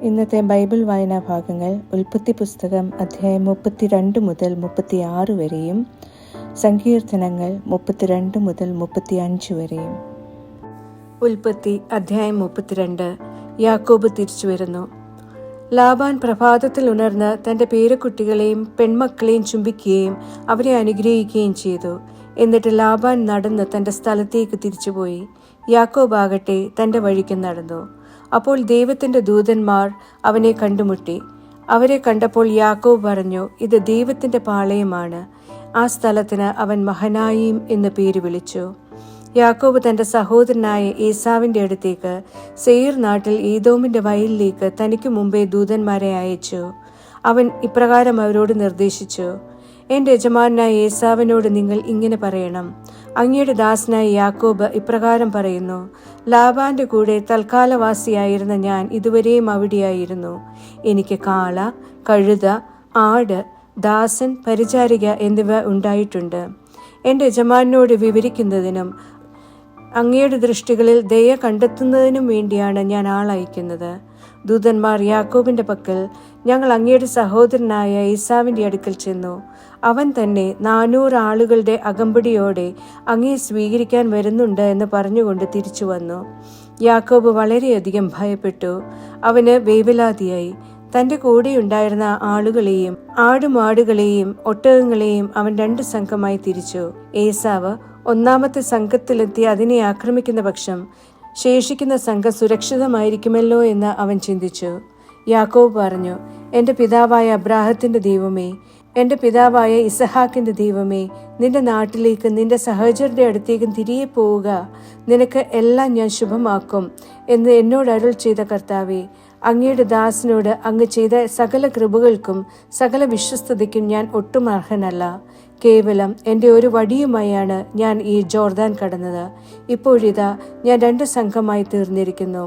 ഇന്നത്തെ ബൈബിൾ വായനാ ഭാഗങ്ങൾ ഉൽപ്പത്തി പുസ്തകം അധ്യായം 32 മുതൽ 36 വരെയും സങ്കീർത്തനങ്ങൾ 32 മുതൽ 35 വരെയും. ഉൽപ്പത്തി അധ്യായം 32. യാക്കോബ് തിരിച്ചു വരുന്നു. ലാബാൻ പ്രഭാതത്തിൽ ഉണർന്ന് തന്റെ പേരക്കുട്ടികളെയും പെൺമക്കളെയും ചുംബിക്കുകയും അവരെ അനുഗ്രഹിക്കുകയും ചെയ്തു. എന്നിട്ട് ലാബാൻ നടന്ന് തന്റെ സ്ഥലത്തേക്ക് തിരിച്ചുപോയി. യാക്കോബ് ആകട്ടെ തന്റെ വഴിക്ക് നടന്നു. അപ്പോൾ ദൈവത്തിന്റെ ദൂതന്മാർ അവനെ കണ്ടുമുട്ടി. അവരെ കണ്ടപ്പോൾ യാക്കോബ് പറഞ്ഞു, ഇത് ദൈവത്തിന്റെ പാളയമാണ്. ആ സ്ഥലത്തിന് അവൻ മഹനായീം എന്ന് പേര് വിളിച്ചു. യാക്കോബ് തന്റെ സഹോദരനായ ഏസാവിന്റെ അടുത്തേക്ക് സെയീർ നാട്ടിൽ ഏദോമിന്റെ വയലിലേക്ക് തനിക്ക് മുമ്പേ ദൂതന്മാരെ അയച്ചു. അവൻ ഇപ്രകാരം അവരോട് നിർദ്ദേശിച്ചു, എന്റെ യജമാനായ ഏസാവിനോട് നിങ്ങൾ ഇങ്ങനെ പറയണം, അങ്ങയുടെ ദാസനായ യാക്കോബ് ഇപ്രകാരം പറയുന്നു, ലാബാന്റെ കൂടെ തൽക്കാലവാസിയായിരുന്ന ഞാൻ ഇതുവരെയും അവിടെയായിരുന്നു. എനിക്ക് കാള, കഴുത, ആട്, ദാസൻ, പരിചാരിക എന്നിവ ഉണ്ടായിട്ടുണ്ട്. എന്റെ യജമാനോട് വിവരിക്കുന്നതിനും അങ്ങയുടെ ദൃഷ്ടികളിൽ ദയ കണ്ടെത്തുന്നതിനും വേണ്ടിയാണ് ഞാൻ ആളയക്കുന്നത്. ദൂതന്മാർ യാക്കോബിന്റെ പക്കൽ, ഞങ്ങൾ അങ്ങയുടെ സഹോദരനായ ഏസാവിന്റെ അടുക്കൽ ചെന്നു. അവൻ തന്നെ 400 ആളുകളുടെ അകമ്പടിയോടെ അങ്ങയെ സ്വീകരിക്കാൻ വരുന്നുണ്ട് എന്ന് പറഞ്ഞുകൊണ്ട് തിരിച്ചു വന്നു. യാക്കോബ് വളരെയധികം ഭയപ്പെട്ടു. അവന് വേവലാതിയായി. തന്റെ കൂടെയുണ്ടായിരുന്ന ആളുകളെയും ആടുമാടുകളെയും ഒട്ടകങ്ങളെയും അവൻ 2 സംഘമായി തിരിച്ചു. ഏസാവ് ഒന്നാമത്തെ സംഘത്തിലെത്തി അതിനെ ആക്രമിക്കുന്ന പക്ഷം ശേഷിക്കുന്ന സംഘം സുരക്ഷിതമായിരിക്കുമല്ലോ എന്ന് അവൻ ചിന്തിച്ചു. യാക്കോബ് പറഞ്ഞു, എന്റെ പിതാവായ അബ്രാഹത്തിന്റെ ദൈവമേ, എന്റെ പിതാവായ ഇസഹാക്കിന്റെ ദൈവമേ, നിന്റെ നാട്ടിലേക്ക് നിന്റെ സഹചരുടെ അടുത്തേക്കും തിരികെ പോവുക. നിനക്ക് എല്ലാം ഞാൻ ശുഭമാക്കും എന്ന് എന്നോട് അരുൾ ചെയ്ത കർത്താവേ, അങ്ങയുടെ ദാസനോട് അങ്ങ് ചെയ്ത സകല കൃപകൾക്കും സകല വിശ്വസ്തതയ്ക്കും ഞാൻ ഒട്ടും അർഹനല്ല. കേവലം എൻ്റെ ഒരു വടിയുമായാണ് ഞാൻ ഈ ജോർദാൻ കടന്നത്. ഇപ്പോഴിതാ ഞാൻ 2 സംഘമായി തീർന്നിരിക്കുന്നു.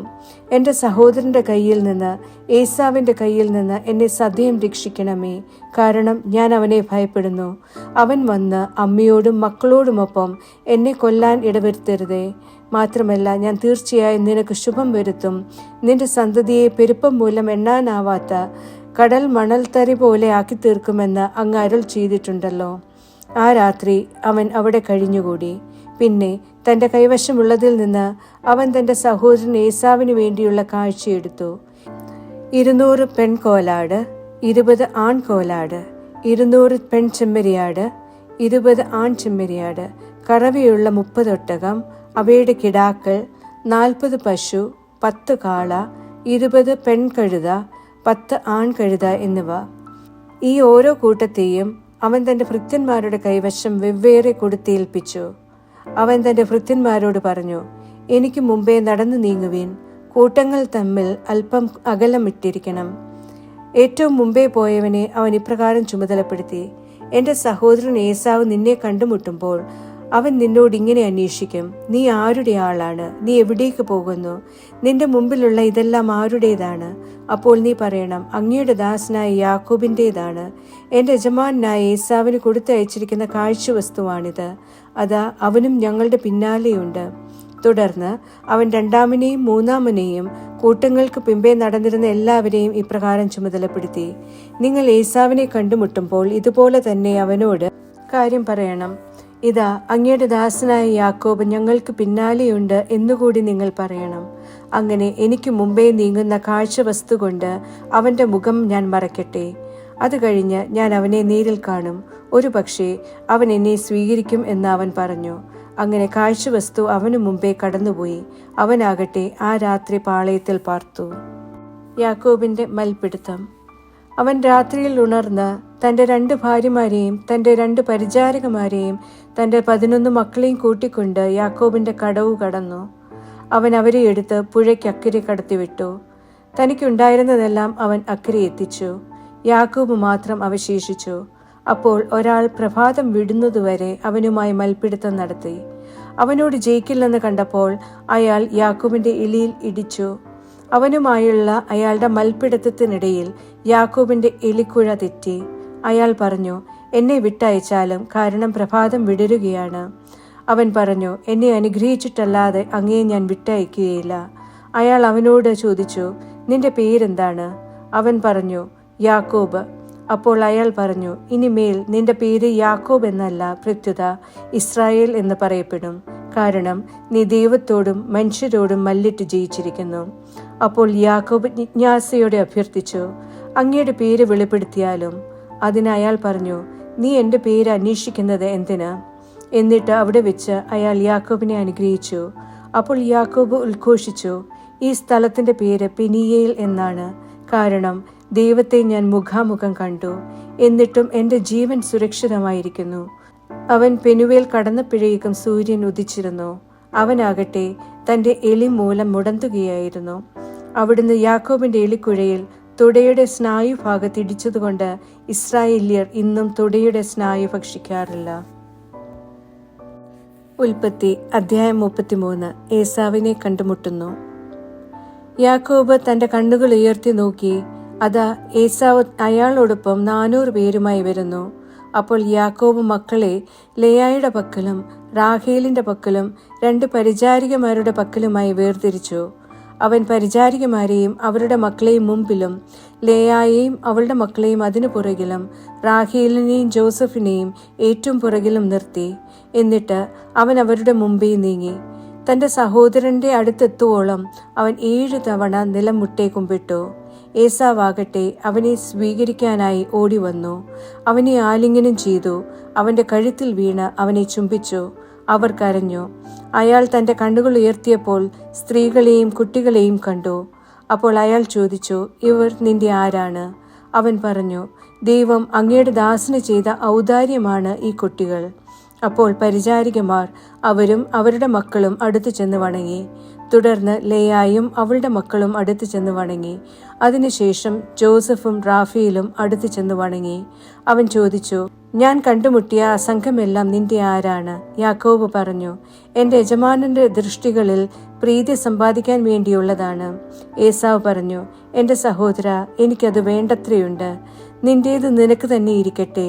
എൻ്റെ സഹോദരൻ്റെ കയ്യിൽ നിന്ന്, ഏസാവിൻ്റെ കയ്യിൽ നിന്ന് എന്നെ സദയം രക്ഷിക്കണമേ. കാരണം ഞാൻ അവനെ ഭയപ്പെടുന്നു. അവൻ വന്ന് അമ്മയോടും മക്കളോടുമൊപ്പം എന്നെ കൊല്ലാൻ ഇടവരുത്തരുതേ. മാത്രമല്ല, ഞാൻ തീർച്ചയായും നിനക്ക് ശുഭം വരുത്തും. നിന്റെ സന്തതിയെ പെരുപ്പം മൂലം എണ്ണാനാവാത്ത കടൽ മണൽത്തരി പോലെ ആക്കി തീർക്കുമെന്ന് അങ്ങ് അരുൾ ചെയ്തിട്ടുണ്ടല്ലോ. ആ രാത്രി അവൻ അവിടെ കഴിഞ്ഞുകൂടി. പിന്നെ തന്റെ കൈവശമുള്ളതിൽ നിന്ന് അവൻ തന്റെ സഹോദരൻ ഏസാവിന് വേണ്ടിയുള്ള കാഴ്ചയെടുത്തു. 200 പെൺകോലാട്, 20 ആൺകോലാട്, 200 പെൺചെമ്മരിയാട്, 20 ആൺചെമ്മരിയാട്, കറവയുള്ള 30 ഒട്ടകം, അവയുടെ കിടാക്കൾ, 40 പശു, 10 കാള, 20 പെൺകഴുത, 10 ആൺകഴുത എന്നിവ. ഈ ഓരോ കൂട്ടത്തെയും അവൻ തന്റെ ഭൃത്യന്മാരുടെ കൈവശം വെവ്വേറെ കൊടുത്തേൽപ്പിച്ചു. അവൻ തന്റെ ഭൃത്യന്മാരോട് പറഞ്ഞു, എനിക്ക് മുമ്പേ നടന്നു നീങ്ങുവിൻ. കൂട്ടങ്ങൾ തമ്മിൽ അല്പം അകലമിട്ടിരിക്കണം. ഏറ്റവും മുമ്പേ പോയവനെ അവൻ ഇപ്രകാരം ചുമതലപ്പെടുത്തി, എന്റെ സഹോദരൻ ഏസാവ് നിന്നെ കണ്ടുമുട്ടുമ്പോൾ അവൻ നിന്നോട് ഇങ്ങനെ അന്വേഷിക്കും, നീ ആരുടെ ആളാണ്? നീ എവിടേക്ക് പോകുന്നു? നിന്റെ മുമ്പിലുള്ള ഇതെല്ലാം ആരുടേതാണ്? അപ്പോൾ നീ പറയണം, അങ്ങയുടെ ദാസനായ യാക്കോബിൻ്റെതാണ്. എൻ്റെ യജമാനായ ഏസാവിന് കൊടുത്തയച്ചിരിക്കുന്ന കാഴ്ചവസ്തുവാണിത്. അതാ അവനും ഞങ്ങളുടെ പിന്നാലെയുണ്ട്. തുടർന്ന് അവൻ 2ാമനെയും 3ാമനെയും കൂട്ടങ്ങൾക്ക് പിമ്പേ നടന്നിരുന്ന എല്ലാവരെയും ഇപ്രകാരം ചുമതലപ്പെടുത്തി, നിങ്ങൾ ഏസാവിനെ കണ്ടുമുട്ടുമ്പോൾ ഇതുപോലെ തന്നെ അവനോട് കാര്യം പറയണം. ഇതാ അങ്ങയുടെ ദാസനായ യാക്കോബ് ഞങ്ങൾക്ക് പിന്നാലെയുണ്ട് എന്നുകൂടി നിങ്ങൾ പറയണം. അങ്ങനെ എനിക്ക് മുമ്പേ നീങ്ങുന്ന കാഴ്ചവസ്തു കൊണ്ട് അവന്റെ മുഖം ഞാൻ മറയ്ക്കട്ടെ. അത് കഴിഞ്ഞ് ഞാൻ അവനെ നേരിൽ കാണും. ഒരു പക്ഷേ അവൻ എന്നെ സ്വീകരിക്കും എന്ന് അവൻ പറഞ്ഞു. അങ്ങനെ കാഴ്ചവസ്തു അവനു മുമ്പേ കടന്നുപോയി. അവനാകട്ടെ ആ രാത്രി പാളയത്തിൽ പാർത്തു. യാക്കോബിന്റെ മൽപിടുത്തം. അവൻ രാത്രിയിൽ ഉണർന്ന് തന്റെ 2 ഭാര്യമാരെയും തന്റെ 2 പരിചാരകമാരെയും തന്റെ 11 മക്കളെയും കൂട്ടിക്കൊണ്ട് യാക്കോബിന്റെ കടവു കടന്നു. അവൻ അവരെ എടുത്ത് പുഴയ്ക്കക്കരെ കടത്തിവിട്ടു. തനിക്കുണ്ടായിരുന്നതെല്ലാം അവൻ അക്കരെ എത്തിച്ചു. യാക്കോബ് മാത്രം അവശേഷിച്ചു. അപ്പോൾ ഒരാൾ പ്രഭാതം വിടുന്നതുവരെ അവനുമായി മൽപിടുത്തം നടത്തി. അവനോട് ജയിക്കില്ലെന്ന് കണ്ടപ്പോൾ അയാൾ യാക്കോബിന്റെ ഇലയിൽ ഇടിച്ചു. അവനുമായുള്ള അയാളുടെ മൽപിടുത്തത്തിനിടയിൽ യാക്കോബിന്റെ എലിക്കുഴ തെറ്റി. അയാൾ പറഞ്ഞു, എന്നെ വിട്ടയച്ചാലും, കാരണം പ്രഭാതം വിടരുകയാണ്. അവൻ പറഞ്ഞു, എന്നെ അനുഗ്രഹിച്ചിട്ടല്ലാതെ അങ്ങയെ ഞാൻ വിട്ടയക്കുകയില്ല. അയാൾ അവനോട് ചോദിച്ചു, നിന്റെ പേരെന്താണ്? അവൻ പറഞ്ഞു, യാക്കോബ്. അപ്പോൾ അയാൾ പറഞ്ഞു, ഇനിമേൽ നിന്റെ പേര് യാക്കോബ് എന്നല്ല, പ്രത്യുത ഇസ്രായേൽ എന്ന് പറയപ്പെടും. കാരണം നീ ദൈവത്തോടും മനുഷ്യരോടും മല്ലിട്ട് ജയിച്ചിരിക്കുന്നു. അപ്പോൾ യാക്കോബ് ജിജ്ഞാസയോടെ അഭ്യർത്ഥിച്ചു, അങ്ങയുടെ പേര് വെളിപ്പെടുത്തിയാലും. അതിന് അയാൾ പറഞ്ഞു, നീ എൻ്റെ പേര് അന്വേഷിക്കുന്നത് എന്തിന്? എന്നിട്ട് അവിടെ വെച്ച് അയാൾ യാക്കോബിനെ അനുഗ്രഹിച്ചു. അപ്പോൾ യാക്കോബ് ഉദ്ഘോഷിച്ചു, ഈ സ്ഥലത്തിൻ്റെ പേര് പെനീയേൽ എന്നാണ്. കാരണം ദൈവത്തെ ഞാൻ മുഖാമുഖം കണ്ടു, എന്നിട്ടും എൻ്റെ ജീവൻ സുരക്ഷിതമായിരിക്കുന്നു. അവൻ പെനുവേൽ കടന്നപ്പോഴേക്കും സൂര്യൻ ഉദിച്ചിരുന്നു. അവനാകട്ടെ തൻ്റെ എലി മൂലം മുടന്തുകയായിരുന്നു. അവിടുന്ന് യാക്കോബിന്റെ എലിക്കുഴയിൽ തുടയുടെ സ്നായു ഭാഗത്തിടിച്ചതുകൊണ്ട് ഇസ്രായേല്യർ ഇന്നും തുടയുടെ സ്നായു ഭക്ഷിക്കാറില്ല. ഉൽപ്പത്തി അധ്യായം 33. ഏസാവിനെ കണ്ടുമുട്ടുന്നു. യാക്കോബ് തന്റെ കണ്ണുകൾ ഉയർത്തി നോക്കി, അതാ ഏസാവ് അയാളോടൊപ്പം 400 പേരുമായി വരുന്നു. അപ്പോൾ യാക്കോബ് മക്കളെ ലേയായുടെ പക്കലും റാഹേലിന്റെ പക്കലും 2 പരിചാരികമാരുടെ പക്കലുമായി വേർതിരിച്ചു. അവൻ പരിചാരികമാരെയും അവരുടെ മക്കളെയും മുമ്പിലും ലേയായെയും അവളുടെ മക്കളെയും അതിനു പുറകിലും റാഹേലിനെയും ജോസഫിനെയും ഏറ്റവും പുറകിലും നിർത്തി. എന്നിട്ട് അവൻ അവരുടെ മുമ്പേ നീങ്ങി. തന്റെ സഹോദരന്റെ അടുത്തെത്തുവോളം അവൻ 7 തവണ നിലം മുട്ടേ കുമ്പിട്ടു. ഏസാവാകട്ടെ അവനെ സ്വീകരിക്കാനായി ഓടിവന്നു. അവനെ ആലിംഗനം ചെയ്തു. അവന്റെ കഴുത്തിൽ വീണ് അവനെ ചുംബിച്ചു. അവർ കരഞ്ഞു. അയാൾ തന്റെ കണ്ണുകൾ ഉയർത്തിയപ്പോൾ സ്ത്രീകളെയും കുട്ടികളെയും കണ്ടു. അപ്പോൾ അയാൾ ചോദിച്ചു, ഇവർ നിന്റെ ആരാണ്? അവൻ പറഞ്ഞു, ദൈവം അങ്ങയുടെ ദാസന് ചെയ്ത ഔദാര്യമാണ് ഈ കുട്ടികൾ. അപ്പോൾ പരിചാരികമാർ അവരും അവരുടെ മക്കളും അടുത്തു ചെന്ന് വണങ്ങി. തുടർന്ന് ലേയായും അവളുടെ മക്കളും അടുത്തു ചെന്ന് വണങ്ങി. അതിനുശേഷം ജോസഫും റാഫേലും അടുത്തു ചെന്ന് വണങ്ങി. അവൻ ചോദിച്ചു, ഞാൻ കണ്ടുമുട്ടിയ ആ സംഘമെല്ലാം നിന്റെ ആരാണ്? യാക്കോബ് പറഞ്ഞു, എൻ്റെ യജമാനന്റെ ദൃഷ്ടികളിൽ പ്രീതി സമ്പാദിക്കാൻ വേണ്ടിയുള്ളതാണ്. ഏസാവ് പറഞ്ഞു, എൻ്റെ സഹോദര, എനിക്കത് വേണ്ടത്രയുണ്ട്. നിന്റേത് നിനക്ക് തന്നെ ഇരിക്കട്ടെ.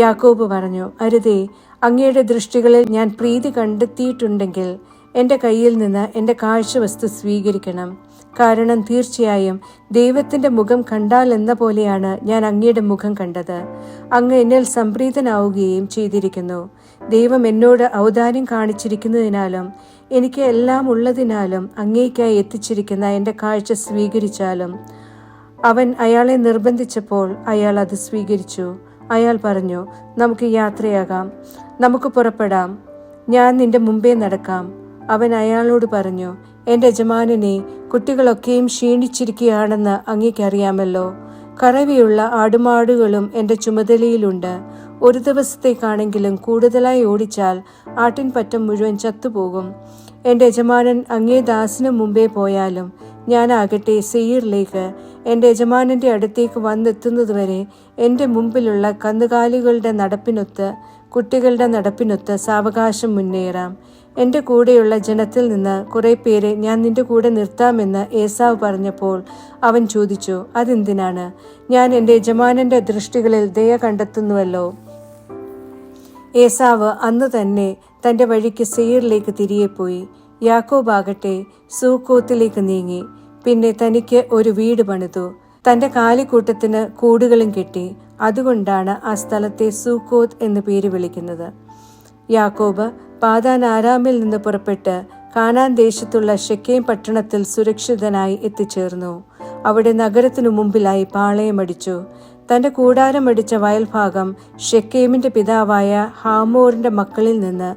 യാക്കോബ് പറഞ്ഞു, അരുതേ, അങ്ങയുടെ ദൃഷ്ടികളിൽ ഞാൻ പ്രീതി കണ്ടെത്തിയിട്ടുണ്ടെങ്കിൽ എൻ്റെ കയ്യിൽ നിന്ന് എൻ്റെ കാഴ്ചവസ്തു സ്വീകരിക്കണം. കാരണം തീർച്ചയായും ദൈവത്തിൻ്റെ മുഖം കണ്ടാൽ എന്ന പോലെയാണ് ഞാൻ അങ്ങയുടെ മുഖം കണ്ടത്. അങ്ങ് എന്നിൽ സംപ്രീതനാവുകയും ചെയ്തിരിക്കുന്നു. ദൈവം എന്നോട് ഔദാര്യം കാണിച്ചിരിക്കുന്നതിനാലും എനിക്ക് എല്ലാം ഉള്ളതിനാലും അങ്ങേയ്ക്കായി എത്തിച്ചിരിക്കുന്ന എൻ്റെ കാഴ്ച സ്വീകരിച്ചാലും. അവൻ അയാളെ നിർബന്ധിച്ചപ്പോൾ അയാൾ അത് സ്വീകരിച്ചു. അയാൾ പറഞ്ഞു, നമുക്ക് യാത്രയാകാം, നമുക്ക് പുറപ്പെടാം, ഞാൻ നിന്റെ മുമ്പേ നടക്കാം. അവൻ അയാളോട് പറഞ്ഞു, എൻ്റെ യജമാനനെ, കുട്ടികളൊക്കെയും ക്ഷീണിച്ചിരിക്കുകയാണെന്ന് അങ്ങേക്കറിയാമല്ലോ. കറവയുള്ള ആടുമാടുകളും എൻ്റെ ചുമതലയിലുണ്ട്. ഒരു ദിവസത്തേക്കാണെങ്കിലും കൂടുതലായി ഓടിച്ചാൽ ആട്ടിൻപറ്റം മുഴുവൻ ചത്തുപോകും. എൻ്റെ യജമാനൻ അങ്ങേ ദാസിനു മുമ്പേ പോയാലും ഞാനാകട്ടെ സെയീറിലേക്ക് എൻ്റെ യജമാനന്റെ അടുത്തേക്ക് വന്നെത്തുന്നതുവരെ എൻ്റെ മുമ്പിലുള്ള കന്നുകാലികളുടെ നടപ്പിനൊത്ത് കുട്ടികളുടെ നടപ്പിനൊത്ത് സാവകാശം മുന്നേറാം. എൻ്റെ കൂടെയുള്ള ജനത്തിൽ നിന്ന് കുറെ പേരെ ഞാൻ നിന്റെ കൂടെ നിർത്താമെന്ന് ഏസാവ് പറഞ്ഞപ്പോൾ അവൻ ചോദിച്ചു, അതെന്തിനാണ്? ഞാൻ എൻ്റെ യജമാനന്റെ ദൃഷ്ടികളിൽ ദയ കണ്ടെത്തുന്നുവല്ലോ. ഏസാവ് അന്ന് തന്നെ തൻ്റെ വഴിക്ക് സെയീറിലേക്ക് തിരികെ പോയി. യാക്കോബ് ആകട്ടെ സൂക്കോത്തിലേക്ക് നീങ്ങി. പിന്നെ തനിക്ക് ഒരു വീട് പണിതു. തൻ്റെ കാലിക്കൂട്ടത്തിന് കൂടുകളും കെട്ടി. അതുകൊണ്ടാണ് ആ സ്ഥലത്തെ സൂക്കോത്ത് എന്ന് പേര് വിളിക്കുന്നത്. യാക്കോബ് പാദാൻ ആരാമിൽ നിന്ന് പുറപ്പെട്ട് കാനാൻ ദേശത്തുള്ള ഷെക്കേം പട്ടണത്തിൽ സുരക്ഷിതനായി എത്തിച്ചേർന്നു. അവിടെ നഗരത്തിനു മുമ്പിലായി പാളയമടിച്ചു. തന്റെ കൂടാരമടിച്ച വയൽഭാഗം ഷെക്കേമിന്റെ പിതാവായ ഹാമോറിന്റെ മക്കളിൽ നിന്ന്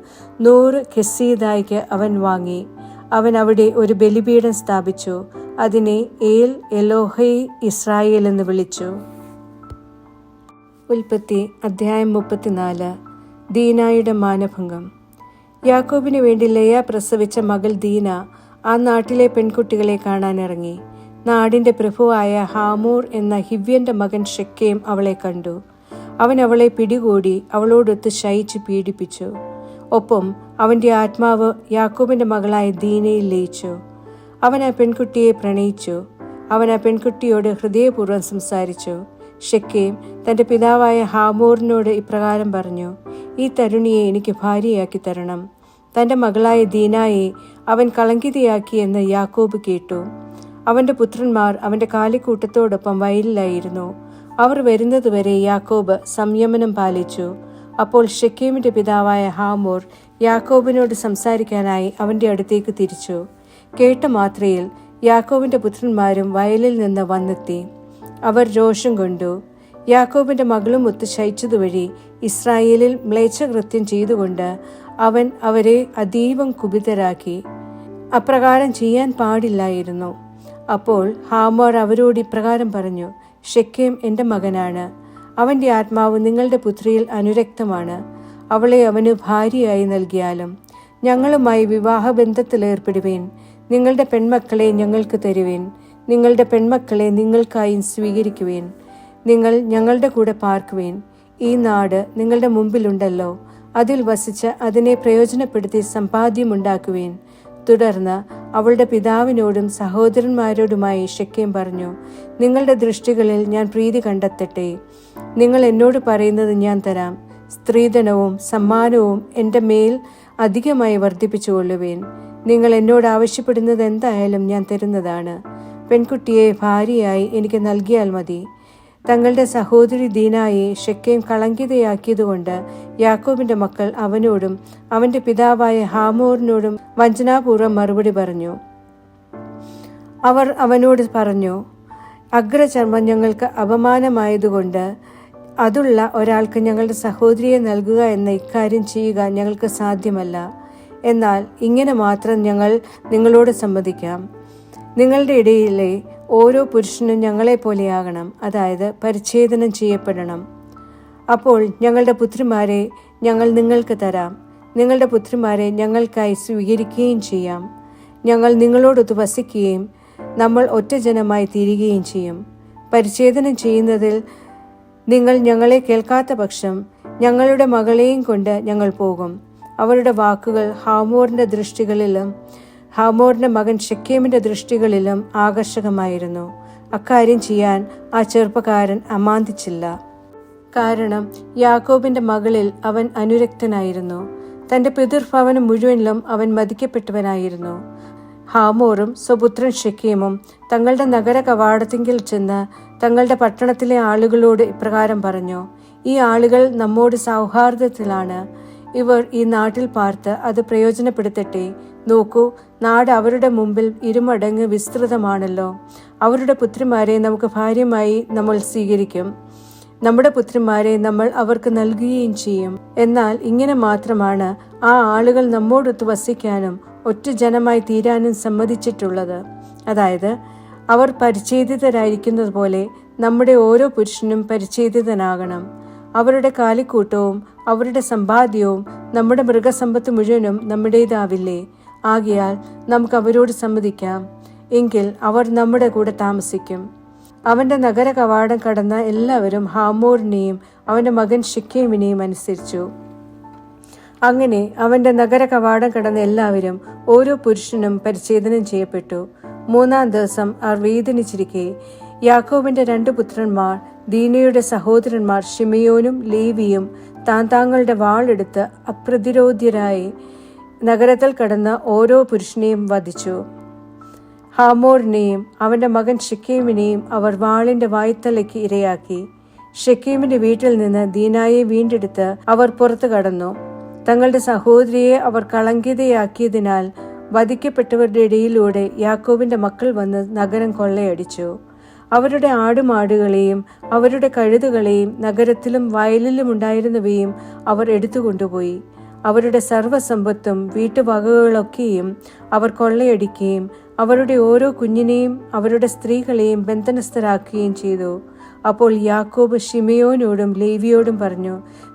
100 കെസീദായ്ക്ക് അവൻ വാങ്ങി. അവൻ അവിടെ ഒരു ബലിപീഠം സ്ഥാപിച്ചു. അതിനെ ഏൽ എലോഹൈ ഇസ്രായേൽ എന്ന് വിളിച്ചു. ഉൽപ്പത്തി അധ്യായം 34. ദീനായുടെ മാനഭംഗം. യാക്കോബിന് വേണ്ടി ലേയ പ്രസവിച്ച മകൾ ദീന ആ നാട്ടിലെ പെൺകുട്ടികളെ കാണാനിറങ്ങി. നാടിന്റെ പ്രഭുവായ ഹാമോർ എന്ന ഹിവ്യന്റെ മകൻ ഷെക്കേം അവളെ കണ്ടു. അവൻ അവളെ പിടികൂടി അവളോടൊത്ത് ശയിച്ച് പീഡിപ്പിച്ചു. ഒപ്പം അവന്റെ ആത്മാവ് യാക്കോബിന്റെ മകളായ ദീനയിൽ ലയിച്ചു. അവൻ ആ പെൺകുട്ടിയെ പ്രണയിച്ചു. അവൻ ആ പെൺകുട്ടിയോട് ഹൃദയപൂർവ്വം സംസാരിച്ചു. ഷെക്കേം തന്റെ പിതാവായ ഹാമോറിനോട് ഇപ്രകാരം പറഞ്ഞു, ഈ തരുണിയെ എനിക്ക് ഭാര്യയാക്കി തരണം. തന്റെ മകളായ ദീനായെ അവൻ കളങ്കിതയാക്കിയെന്ന് യാക്കോബ് കേട്ടു. അവൻ്റെ പുത്രന്മാർ അവൻ്റെ കാലിക്കൂട്ടത്തോടൊപ്പം വയലിലായിരുന്നു. അവർ വരുന്നതുവരെ യാക്കോബ് സംയമനം പാലിച്ചു. അപ്പോൾ ഷെക്കേമിന്റെ പിതാവായ ഹാമോർ യാക്കോബിനോട് സംസാരിക്കാനായി അവൻ്റെ അടുത്തേക്ക് തിരിച്ചു. കേട്ട മാത്രയിൽ യാക്കോബിന്റെ പുത്രന്മാരും വയലിൽ നിന്ന് വന്നെത്തി. അവർ രോഷം കൊണ്ടു. യാക്കോബിന്റെ മകളും ഒത്ത് ശയിച്ചതുവഴി ഇസ്രായേലിൽ മ്ലേച്ഛകൃത്യം ചെയ്തുകൊണ്ട് അവൻ അവരെ അതീവം കുപിതരാക്കി. അപ്രകാരം ചെയ്യാൻ പാടില്ലായിരുന്നു. അപ്പോൾ ഹാമോർ അവരോട് ഇപ്രകാരം പറഞ്ഞു: ഷെക്കേം എൻ്റെ മകനാണ്. അവൻ്റെ ആത്മാവ് നിങ്ങളുടെ പുത്രിയിൽ അനുരക്തമാണ്. അവളെ അവന് ഭാര്യയായി നൽകിയാലും ഞങ്ങളുമായി വിവാഹബന്ധത്തിലേർപ്പെടുവേൻ. നിങ്ങളുടെ പെൺമക്കളെ ഞങ്ങൾക്ക് തരുവേൻ. നിങ്ങളുടെ പെൺമക്കളെ നിങ്ങൾക്കായി സ്വീകരിക്കുവേൻ. നിങ്ങൾ ഞങ്ങളുടെ കൂടെ പാർക്കുവേൻ. ഈ നാട് നിങ്ങളുടെ മുമ്പിലുണ്ടല്ലോ. അതിൽ വസിച്ച് അതിനെ പ്രയോജനപ്പെടുത്തി സമ്പാദ്യമുണ്ടാക്കുവേൻ. തുടർന്ന് അവളുടെ പിതാവിനോടും സഹോദരന്മാരോടുമായി ഷെക്കേം പറഞ്ഞു: നിങ്ങളുടെ ദൃഷ്ടികളിൽ ഞാൻ പ്രീതി കണ്ടെത്തട്ടെ. നിങ്ങൾ എന്നോട് പറയുന്നത് ഞാൻ തരാം. സ്ത്രീധനവും സമ്മാനവും എൻ്റെ മേൽ അധികമായി വർദ്ധിപ്പിച്ചുകൊള്ളുവേൻ. നിങ്ങൾ എന്നോട് ആവശ്യപ്പെടുന്നത് എന്തായാലും ഞാൻ തരുന്നതാണ്. പെൺകുട്ടിയെ ഭാര്യയായി എനിക്ക് നൽകിയാൽ മതി. തങ്ങളുടെ സഹോദരി ദീനായെ ഷെക്കേം കളങ്കിതയാക്കിയതുകൊണ്ട് യാക്കോബിന്റെ മക്കൾ അവനോടും അവന്റെ പിതാവായ ഹാമോറിനോടും വഞ്ചനാപൂർവ്വം മറുപടി പറഞ്ഞു. അവർ അവനോട് പറഞ്ഞു: അഗ്രചർമ്മം ഞങ്ങൾക്ക് അപമാനമായതുകൊണ്ട് അതുള്ള ഒരാൾക്ക് ഞങ്ങളുടെ സഹോദരിയെ നൽകുക എന്ന ഇക്കാര്യം ചെയ്യുക ഞങ്ങൾക്ക് സാധ്യമല്ല. എന്നാൽ ഇങ്ങനെ മാത്രം ഞങ്ങൾ നിങ്ങളോട് സമ്മതിക്കാം: നിങ്ങളുടെ ഇടയിലെ ഓരോ പുരുഷനും ഞങ്ങളെപ്പോലെയാകണം, അതായത് പരിച്ഛേദനം ചെയ്യപ്പെടണം. അപ്പോൾ ഞങ്ങളുടെ പുത്രിമാരെ ഞങ്ങൾ നിങ്ങൾക്ക് തരാം. നിങ്ങളുടെ പുത്രിമാരെ ഞങ്ങൾക്കായി സ്വീകരിക്കുകയും ചെയ്യാം. ഞങ്ങൾ നിങ്ങളോടൊത്ത് വസിക്കുകയും നമ്മൾ ഒറ്റ ജനമായി തീരുകയും ചെയ്യും. പരിച്ഛേദനം ചെയ്യുന്നതിൽ നിങ്ങൾ ഞങ്ങളെ കേൾക്കാത്ത പക്ഷം ഞങ്ങളുടെ മകളെയും കൊണ്ട് ഞങ്ങൾ പോകും. അവരുടെ വാക്കുകൾ ഹാമോറിന്റെ മകൻ ഷെക്കേമിന്റെ ദൃഷ്ടികളിലും ആകർഷകമായിരുന്നു. അക്കാര്യം ചെയ്യാൻ ആ ചെറുപ്പക്കാരൻ അമാന്തിച്ചില്ല. കാരണം യാക്കോബിന്റെ മകളിൽ അവൻ അനുരക്തനായിരുന്നു. തന്റെ പിതൃഭവനം മുഴുവനിലും അവൻ മതിക്കപ്പെട്ടവനായിരുന്നു. ഹാമോറും സ്വപുത്രൻ ഷെക്കേമും തങ്ങളുടെ നഗര കവാടത്തിങ്കിൽ ചെന്ന് തങ്ങളുടെ പട്ടണത്തിലെ ആളുകളോട് ഇപ്രകാരം പറഞ്ഞു: ഈ ആളുകൾ നമ്മോട് സൗഹാർദ്ദത്തിലാണ്. ഇവർ ഈ നാട്ടിൽ പാർത്ത് അത് പ്രയോജനപ്പെടുത്തട്ടെ. നോക്കൂ, നാട് അവരുടെ മുമ്പിൽ ഇരുമടങ്ങ് വിസ്തൃതമാണല്ലോ. അവരുടെ പുത്രിമാരെ നമുക്ക് ഭാര്യമായി നമ്മൾ സ്വീകരിക്കും. നമ്മുടെ പുത്രിമാരെ നമ്മൾ അവർക്ക് നൽകുകയും ചെയ്യും. എന്നാൽ ഇങ്ങനെ മാത്രമാണ് ആ ആളുകൾ നമ്മോടൊത്ത് വസിക്കാനും ഒറ്റ ജനമായി തീരാനും സമ്മതിച്ചിട്ടുള്ളത്. അതായത് അവർ പരിച്ഛേദിതരായിരിക്കുന്നത് പോലെ നമ്മുടെ ഓരോ പുരുഷനും പരിച്ഛേദിതനാകണം. അവരുടെ കാലിക്കൂട്ടവും അവരുടെ സമ്പാദ്യവും നമ്മുടെ മൃഗസമ്പത്ത് മുഴുവനും നമ്മുടേതാവില്ലേ? ആകയാൽ നമുക്ക് അവരോട് സമ്മതിക്കാം. എങ്കിൽ അവർ നമ്മുടെ കൂടെ താമസിക്കും. അവന്റെ നഗര കവാടം കടന്ന എല്ലാവരും ഹാമോറിനെയും അവന്റെ മകൻ ഷെക്കേമിനെയും അനുസരിച്ചു. അങ്ങനെ അവന്റെ നഗര കവാടം കടന്ന എല്ലാവരും ഓരോ പുരുഷനും പരിച്ഛേദനം ചെയ്യപ്പെട്ടു. 3-ാം ദിവസം അവർ വേദനിച്ചിരിക്കെ യാക്കോബിന്റെ 2 പുത്രന്മാർ ദീനയുടെ സഹോദരന്മാർ ഷിമിയോനും ലേവിയും താങ്കളുടെ വാളെടുത്ത് അപ്രതിരോധ്യരായി നഗരത്തിൽ കടന്ന ഓരോ പുരുഷനെയും വധിച്ചു. ഹാമോറിനെയും അവന്റെ മകൻ ഷെക്കേമിനെയും അവർ വാളിന്റെ വായ്ത്തലയ്ക്ക് ഇരയാക്കി. ഷെക്കേമിന്റെ വീട്ടിൽ നിന്ന് ദീനായെ വീണ്ടെടുത്ത് അവർ പുറത്തു കടന്നു. തങ്ങളുടെ സഹോദരിയെ അവർ കളങ്കിതയാക്കിയതിനാൽ വധിക്കപ്പെട്ടവരുടെ ഇടയിലൂടെ യാക്കോബിന്റെ മക്കൾ വന്ന് നഗരം കൊള്ളയടിച്ചു. അവരുടെ ആടുമാടുകളെയും അവരുടെ കഴുതുകളെയും നഗരത്തിലും വയലിലും ഉണ്ടായിരുന്നവയും അവർ എടുത്തുകൊണ്ടുപോയി. അവരുടെ സർവ്വസമ്പത്തും വീട്ടുവകകളൊക്കെയും അവർ കൊള്ളയടിക്കുകയും അവരുടെ ഓരോ കുഞ്ഞിനെയും അവരുടെ സ്ത്രീകളെയും ബന്ധനസ്ഥരാക്കുകയും ചെയ്തു. അപ്പോൾ യാക്കോബ് ഷിമിയോനോടും ലേവിയോടും പറഞ്ഞു: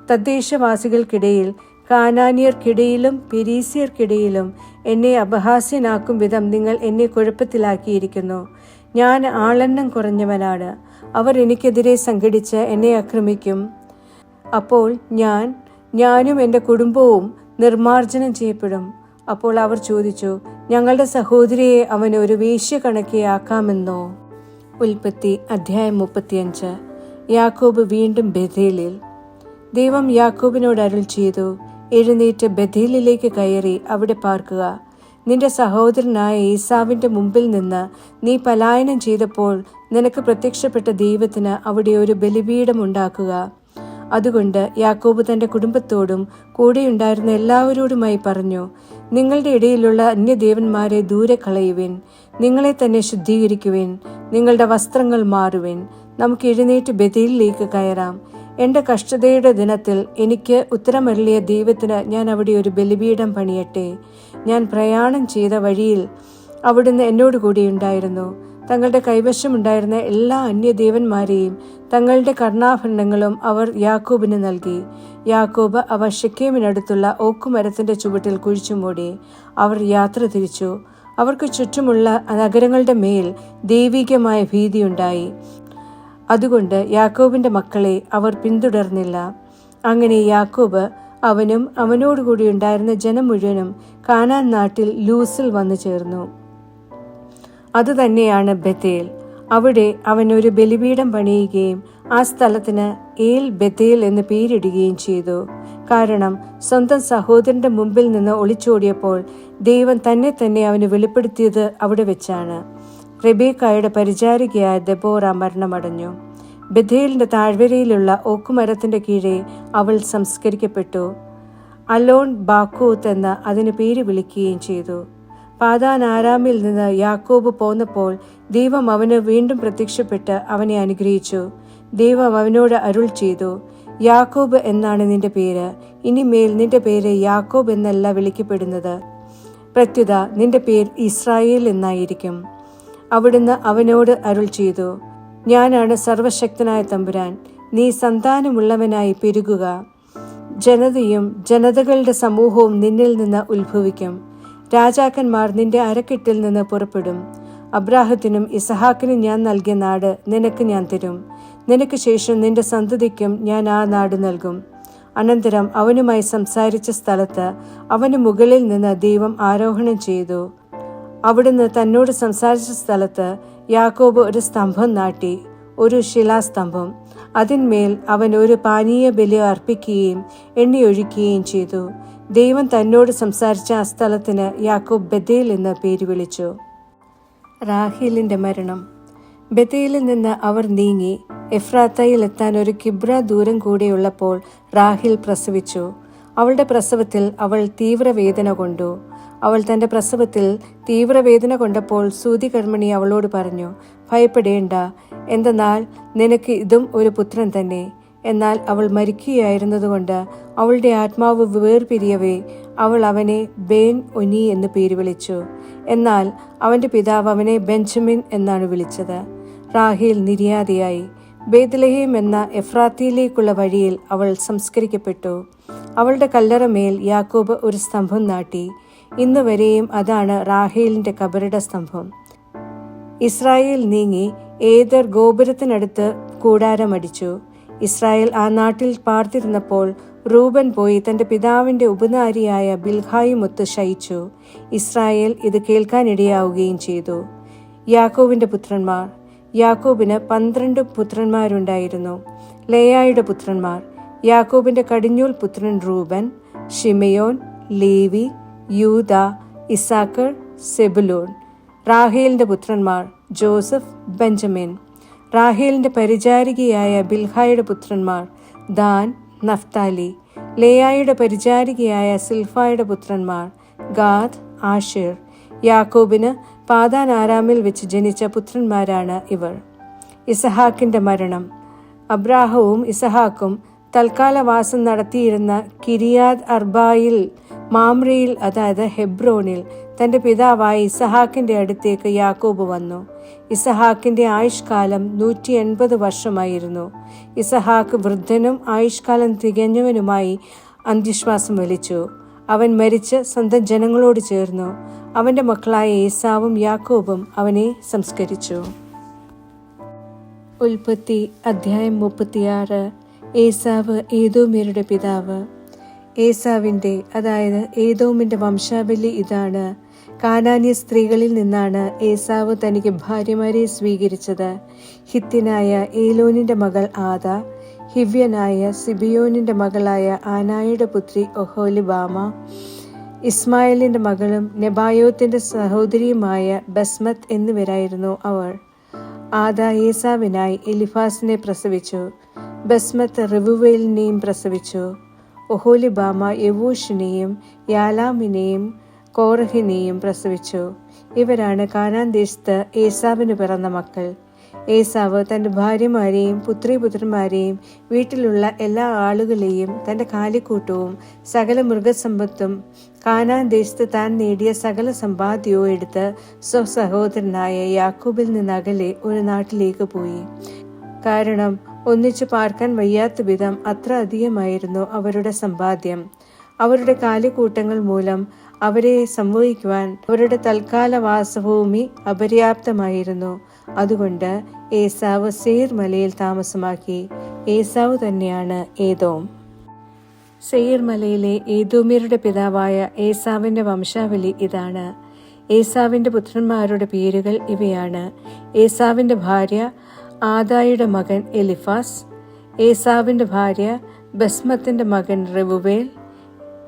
തദ്ദേശവാസികൾക്കിടയിൽ, കാനാന്യർക്കിടയിലും പെരീസ്യർക്കിടയിലും എന്നെ അപഹാസ്യനാക്കും വിധം നിങ്ങൾ എന്നെ കുഴപ്പത്തിലാക്കിയിരിക്കുന്നു. ഞാൻ ആളെണ്ണം കുറഞ്ഞവനാണ്. അവർ എനിക്കെതിരെ സംഘടിച്ച് എന്നെ ആക്രമിക്കും. അപ്പോൾ ഞാനും എൻ്റെ കുടുംബവും നിർമാർജനം ചെയ്യപ്പെടും. അപ്പോൾ അവർ ചോദിച്ചു: ഞങ്ങളുടെ സഹോദരിയെ അവന് ഒരു വേശ്യ കണക്കെ ആക്കാമെന്നോ? ഉൽപ്പത്തി അധ്യായം 35. യാക്കോബ് വീണ്ടും ബേഥേലിൽ. ദൈവം യാക്കോബിനോട് അരുൾ ചെയ്തു: എഴുന്നേറ്റ് ബേഥേലിലേക്ക് കയറി അവിടെ പാർക്കുക. നിന്റെ സഹോദരനായ ഏസാവിന്റെ മുമ്പിൽ നിന്ന് നീ പലായനം ചെയ്തപ്പോൾ നിനക്ക് പ്രത്യക്ഷപ്പെട്ട ദൈവത്തിന് അവിടെ ഒരു ബലിപീഠം ഉണ്ടാക്കുക. അതുകൊണ്ട് യാക്കോബ് തന്റെ കുടുംബത്തോടും കൂടെയുണ്ടായിരുന്ന എല്ലാവരോടുമായി പറഞ്ഞു, നിങ്ങളുടെ ഇടയിലുള്ള അന്യദേവന്മാരെ ദൂരെ കളയുവിൻ, നിങ്ങളെ തന്നെ ശുദ്ധീകരിക്കുവിൻ, നിങ്ങളുടെ വസ്ത്രങ്ങൾ മാറുവിൻ, നമുക്ക് എഴുന്നേറ്റ് ബേഥേലിലേക്ക് കയറാം. എന്റെ കഷ്ടതയുടെ ദിനത്തിൽ എനിക്ക് ഉത്തരമരുളിയ ദൈവത്തിന് ഞാൻ അവിടെ ഒരു ബലിപീഠം പണിയട്ടെ. ഞാൻ പ്രയാണം ചെയ്ത വഴിയിൽ അവിടുന്ന് എന്നോട് കൂടിയുണ്ടായിരുന്നു. തങ്ങളുടെ കൈവശമുണ്ടായിരുന്ന എല്ലാ അന്യദേവന്മാരെയും തങ്ങളുടെ കർണാഭരണങ്ങളും അവർ യാക്കോബിന് നൽകി. യാക്കോബ് അവ ഷെക്കേമിനടുത്തുള്ള ഓക്കുമരത്തിന്റെ ചുവട്ടിൽ കുഴിച്ചുമൂടി. അവർ യാത്ര തിരിച്ചു. അവർക്ക് ചുറ്റുമുള്ള നഗരങ്ങളുടെ മേൽ ദൈവികമായ ഭീതിയുണ്ടായി. അതുകൊണ്ട് യാക്കോബിന്റെ മക്കളെ അവർ പിന്തുടർന്നില്ല. അങ്ങനെ യാക്കോബ് അവനും അവനോടുകൂടി ഉണ്ടായിരുന്ന ജനം മുഴുവനും കാനാൻ നാട്ടിൽ ലൂസിൽ വന്നു ചേർന്നു. അതുതന്നെയാണ് ബേഥേൽ. അവിടെ അവൻ ഒരു ബലിപീഠം പണിയുകയും ആ സ്ഥലത്തിന് ഏൽ ബേഥേൽ എന്ന് പേരിടുകയും ചെയ്തു. കാരണം സ്വന്തം സഹോദരന്റെ മുമ്പിൽ നിന്ന് ഒളിച്ചോടിയപ്പോൾ ദൈവം തന്നെ അവന് വെളിപ്പെടുത്തിയത് അവിടെ വെച്ചാണ്. റെബേക്കായുടെ പരിചാരികയായ ദെബോറ മരണമടഞ്ഞു. ബേഥേലിന്റെ താഴ്വരയിലുള്ള ഓക്കുമരത്തിന്റെ കീഴെ അവൾ സംസ്കരിക്കപ്പെട്ടു. അലോൺ ബാക്കൂത്ത് എന്ന് അതിന് പേര് വിളിക്കുകയും ചെയ്തു. പാതാൻ ആരാമിൽ നിന്ന് യാക്കോബ് പോന്നപ്പോൾ ദൈവം അവന് വീണ്ടും പ്രത്യക്ഷപ്പെട്ട് അവനെ അനുഗ്രഹിച്ചു. ദൈവം അവനോട് അരുൾ ചെയ്തു, യാക്കോബ് എന്നാണ് നിന്റെ പേര്. ഇനിമേൽ നിന്റെ പേര് യാക്കോബ് എന്നല്ല വിളിക്കപ്പെടുന്നത്, പ്രത്യുത നിന്റെ പേര് ഇസ്രായേൽ എന്നായിരിക്കും. അവിടുന്ന് അവനോട് അരുൾ ചെയ്തു, ഞാനാണ് സർവശക്തനായ തമ്പുരാൻ. നീ സന്താനമുള്ളവനായി പെരുകുക. ജനതയും ജനതകളുടെ സമൂഹവും നിന്നിൽ നിന്ന് ഉത്ഭവിക്കും. രാജാക്കന്മാർ നിന്റെ അരക്കെട്ടിൽ നിന്ന് പുറപ്പെടും. അബ്രാഹത്തിനും ഇസഹാക്കിനും ഞാൻ നൽകിയ നാട് നിനക്ക് ഞാൻ തരും. നിനക്ക് ശേഷം നിന്റെ സന്തതിക്കും ഞാൻ ആ നാട് നൽകും. അനന്തരം അവനുമായി സംസാരിച്ച സ്ഥലത്ത് അവന് മുകളിൽ നിന്ന് ദൈവം ആരോഹണം ചെയ്തു. അവിടുന്ന് തന്നോട് സംസാരിച്ച സ്ഥലത്ത് യാക്കോബ് ഒരു സ്തംഭം നാട്ടി, ഒരു ശിലാസ്തംഭം. അതിന്മേൽ അവൻ ഒരു പാനീയ ബലി അർപ്പിക്കുകയും എണ്ണയൊഴിക്കുകയും ചെയ്തു. ദൈവം തന്നോട് സംസാരിച്ച ആ സ്ഥലത്തിന് യാക്കോബ് ബേഥേൽ എന്ന് പേര് വിളിച്ചു. റാഹേലിന്റെ മരണം. ബേഥേലിൽ നിന്ന് അവർ നീങ്ങി എഫ്രാത്തയിൽ എത്താൻ ഒരു കിബ്ര ദൂരം കൂടെയുള്ളപ്പോൾ റാഹേൽ പ്രസവിച്ചു. അവളുടെ പ്രസവത്തിൽ അവൾ തീവ്രവേദന കൊണ്ടു. അവൾ തന്റെ പ്രസവത്തിൽ തീവ്രവേദന കൊണ്ടപ്പോൾ സൂതികർമ്മിണി അവളോട് പറഞ്ഞു, ഭയപ്പെടേണ്ട, എന്തെന്നാൽ നിനക്ക് ഇതും ഒരു പുത്രൻ തന്നെ. എന്നാൽ അവൾ മരിക്കുകയായിരുന്നതുകൊണ്ട് അവളുടെ ആത്മാവ് വേർപിരിയവേ അവൾ അവനെ ബേൻ ഒനി എന്ന് പേര് വിളിച്ചു. എന്നാൽ അവന്റെ പിതാവ് അവനെ ബെഞ്ചമിൻ എന്നാണ് വിളിച്ചത്. റാഹേൽ നിര്യാതയായി. ബേത്ലഹേം എന്ന എഫ്രാത്തിയിലേക്കുള്ള വഴിയിൽ അവൾ സംസ്കരിക്കപ്പെട്ടു. അവളുടെ കല്ലറമേൽ യാക്കോബ് ഒരു സ്തംഭം നാട്ടി. ഇന്ന് വരെയും അതാണ് റാഹേലിന്റെ കബറിട സ്തംഭം. ഇസ്രായേൽ നീങ്ങി ഏദർ ഗോപുരത്തിനടുത്ത് കൂടാരമടിച്ചു. ഇസ്രായേൽ ആ നാട്ടിൽ പാർത്തിരുന്നപ്പോൾ റൂബൻ പോയി തന്റെ പിതാവിന്റെ ഉപനാരിയായ ബിൽഹായുമൊത്ത് ശയിച്ചു. ഇസ്രായേൽ ഇത് കേൾക്കാനിടയാവുകയും ചെയ്തു. യാക്കോബിന്റെ പുത്രന്മാർ. യാക്കോബിന് 12 പുത്രന്മാരുണ്ടായിരുന്നു. ലേയായുടെ പുത്രന്മാർ. യാക്കോബിന്റെ കടിഞ്ഞൂൽ പുത്രൻ റൂബൻ, ഷിമയോൻ, ലേവി, യൂദ, ഇസാക്കർ, സെബുലൂൺ. റാഹേലിന്റെ പുത്രന്മാർ ജോസഫ്, ബെഞ്ചമിൻ. റാഹേലിന്റെ പരിചാരികയായ ബിൽഹായുടെ പുത്രന്മാർ ദാൻ, നഫ്താലി. ലേയായുടെ പരിചാരികയായ സിൽഫായുടെ പുത്രന്മാർ ഗാദ്, ആഷേർ. യാക്കോബിന് പാതാൻ ആരാമിൽ വെച്ച് ജനിച്ച പുത്രന്മാരാണ് ഇവർ. ഇസഹാക്കിന്റെ മരണം. അബ്രാഹവും ഇസഹാക്കും തൽക്കാലവാസം നടത്തിയിരുന്ന കിരിയാദ് അർബായിൽ മാമ്രയിൽ, അതായത് ഹെബ്രോണിൽ, തന്റെ പിതാവായ ഇസഹാക്കിന്റെ അടുത്തേക്ക് യാക്കോബ് വന്നു. ഇസഹാക്കിന്റെ ആയുഷ്കാലം 180 വർഷമായിരുന്നു. ഇസഹാക്ക് വൃദ്ധനും ആയുഷ്കാലം തികഞ്ഞവനുമായി അന്ത്യശ്വാസം വലിച്ചു. അവൻ മരിച്ച് സ്വന്തം ജനങ്ങളോട് ചേർന്നു. അവന്റെ മക്കളായ ഏസാവും യാക്കോബും അവനെ സംസ്കരിച്ചു. ഉൽപ്പത്തി അധ്യായം 36. ഏസാവ് ഏദോമ്യരുടെ പിതാവ്. ഏസാവിന്റെ, അതായത് ഏദോമിന്റെ വംശാവലി ഇതാണ്. കാനാന്യ സ്ത്രീകളിൽ നിന്നാണ് ഏസാവ് തനിക്ക് ഭാര്യമാരെ സ്വീകരിച്ചത്. ഹിത്യനായ ഏലോനിന്റെ മകൾ ആദ, ഹിവ്യനായ സിബിയോനിന്റെ മകളായ ആനായുടെ പുത്രി ഒഹോലിബാമ, ഇസ്മായേലിന്റെ മകളും നെബായോത്തിന്റെ സഹോദരിയുമായ ബസ്മത്ത് എന്നിവരായിരുന്നു അവർ. ആദാ ഏസാവിനായി എലിഫാസിനെ പ്രസവിച്ചു. ബസ്മത്ത് റിവുവേലിനെയും പ്രസവിച്ചു. ഒഹോലിബാമ യെവൂഷിനെയും യാലാമിനെയും കോറഹിനെയും പ്രസവിച്ചു. ഇവരാണ് കാനാൻ ദേശത്ത് ഏസാവിന് പിറന്ന മക്കൾ. ഏസാവ് തന്റെ ഭാര്യമാരെയും പുത്രിപുത്രന്മാരെയും വീട്ടിലുള്ള എല്ലാ ആളുകളെയും തന്റെ കാലിക്കൂട്ടവും സകല മൃഗസമ്പത്തും കാനാൻ ദേശത്ത് താൻ നേടിയ സകല സമ്പാദ്യവും എടുത്ത് സ്വസഹോദരനായ യാക്കോബിൽ നിന്നകലെ ഒരു നാട്ടിലേക്ക് പോയി. കാരണം ഒന്നിച്ചു പാർക്കാൻ വയ്യാത്ത വിധം അത്ര അധികമായിരുന്നു അവരുടെ സമ്പാദ്യം. അവരുടെ കാലിക്കൂട്ടങ്ങൾ മൂലം അവരെ സംവഹിക്കുവാൻ അവരുടെ തൽക്കാല വാസഭൂമി അപര്യാപ്തമായിരുന്നു. അതുകൊണ്ട് ഏസാവ് സേർ മലയിൽ താമസമാക്കി. ഏസാവ് തന്നെയാണ് ഏദോം. സെയീർ മലയിലെ ഏദോമ്യരുടെ പിതാവായ ഏസാവിന്റെ വംശാവലി ഇതാണ്. ഏസാവിന്റെ പുത്രന്മാരുടെ പേരുകൾ ഇവയാണ്. ഏസാവിന്റെ ഭാര്യ ആദായുടെ മകൻ എലിഫാസ്. ഏസാവിന്റെ ഭാര്യ ബസ്മത്തിന്റെ മകൻ റെവുവേൽ.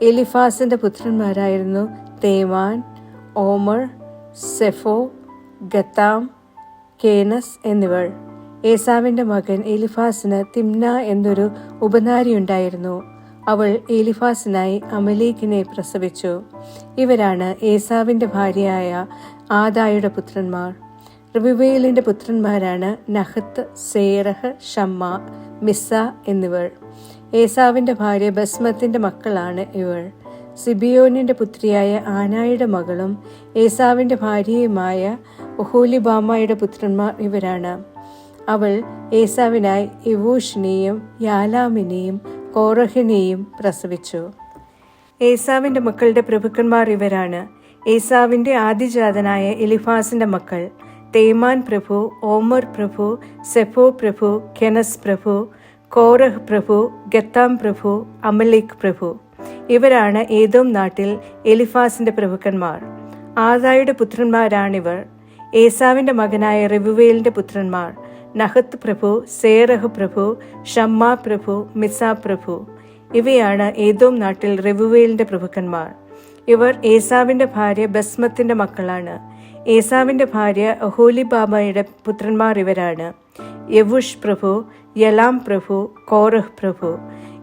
എലിഫാസിന്റെ പുത്രന്മാരായിരുന്നു തേമാൻ, ഓമർ, സെഫോ, ഗത്താം, കേനസ് എന്നിവർ. ഏസാവിന്റെ മകൻ എലിഫാസിന് തിമ്ന എന്നൊരു ഉപനാരിയുണ്ടായിരുന്നു. അവൾ എലിഫാസിനായി അമലേക്കിനെ പ്രസവിച്ചു. ഇവരാണ് ഏസാവിന്റെ ഭാര്യയായ ആദായുടെ പുത്രന്മാർ. റെവുവേലിന്റെ പുത്രന്മാരാണ് നഹത്ത്, സേറഹ്, ഷമ്മ, മിസ്സ എന്നിവർ. ഏസാവിന്റെ ഭാര്യ ബസ്മത്തിന്റെ മക്കളാണ് ഇവർ. സിബിയോനിന്റെ പുത്രിയായ ആനായുടെ മകളും ഏസാവിന്റെ ഭാര്യയുമായ ഒഹോലിബാമയുടെ പുത്രന്മാർ ഇവരാണ്. അവൾ ഏസാവിനായി യെവൂഷിനെയും യാലാമിനെയും കോറഹിനെയും പ്രസവിച്ചു. ഏസാവിന്റെ മക്കളുടെ പ്രഭുക്കന്മാർ ഇവരാണ്. ഏസാവിന്റെ ആദിജാതനായ എലിഫാസിന്റെ മക്കൾ: തേമാൻ പ്രഭു, ഓമർ പ്രഭു, സെഫോ പ്രഭു, കെനസ് പ്രഭു, കോറഹ് പ്രഭു, ഗത്താം പ്രഭു, അമലേക് പ്രഭു. ഇവരാണ് ഏദോം നാട്ടിൽ എലിഫാസിന്റെ പ്രഭുക്കന്മാർ. ആദായുടെ പുത്രന്മാരാണിവർ. ഏസാവിന്റെ മകനായ റെവുവേലിന്റെ പുത്രന്മാർ: നഹത്ത് പ്രഭു, സേറഹ് പ്രഭു, ഷമ്മ പ്രഭു, മിസ പ്രഭു. ഇവയാണ് ഏദോം നാട്ടിൽ റെവുവേലിന്റെ പ്രഭുക്കന്മാർ. ഇവർ ഏസാവിന്റെ ഭാര്യ ബസ്മത്തിന്റെ മക്കളാണ്. ഏസാവിന്റെ ഭാര്യ ഒഹോലിബാമയുടെ പുത്രന്മാർ ഇവരാണ്: യെവൂഷ് പ്രഭു, യലാം പ്രഭു, കോറഹ് പ്രഭു.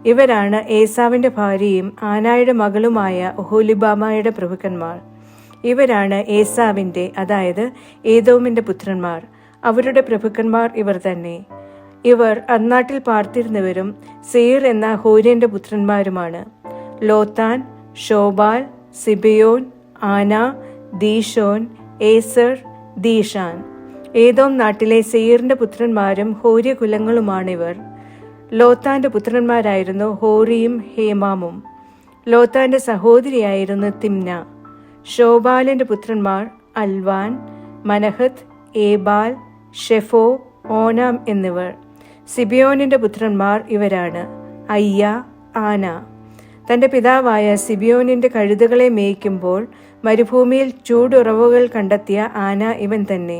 ഇവരാണ് ഏസാവിന്റെ ഭാര്യയും ആനായുടെ മകളുമായ ഒഹോലിബാമയുടെ പ്രഭുക്കന്മാർ. ഇവരാണ് ഏസാവിന്റെ, അതായത് ഏദോമിന്റെ പുത്രന്മാർ. അവരുടെ പ്രഭുക്കന്മാർ ഇവർ തന്നെ. ഇവർ അന്നാട്ടിൽ പാർത്തിരുന്നവരും സേർ എന്ന ഹോര്യന്റെ പുത്രന്മാരുമാണ്: ലോത്താൻ, ഷോബാൽ, സിബിയോൻ, ആന, ദീഷോൻ, ഏസർ, ദീഷാൻ. ഏദോം നാട്ടിലെ സെയീറിന്റെ പുത്രന്മാരും ഹോര്യകുലങ്ങളുമാണിവർ. ലോത്താന്റെ പുത്രന്മാരായിരുന്നു ഹോറിയും ഹേമാമും. ലോത്താന്റെ സഹോദരിയായിരുന്നു തിമ്ന. ഷോബാലിന്റെ പുത്രന്മാർ അൽവാൻ, മനഹത്ത്, ഏബാൽ, ഷെഫോ, ഓനാം എന്നിവർ. സിബിയോനിന്റെ പുത്രന്മാർ ഇവരാണ്: അയ്യ, ആന. തന്റെ പിതാവായ സിബിയോനിന്റെ കഴുതകളെ മേയ്ക്കുമ്പോൾ മരുഭൂമിയിൽ ചൂടുറവുകൾ കണ്ടെത്തിയ ആന ഇവൻ തന്നെ.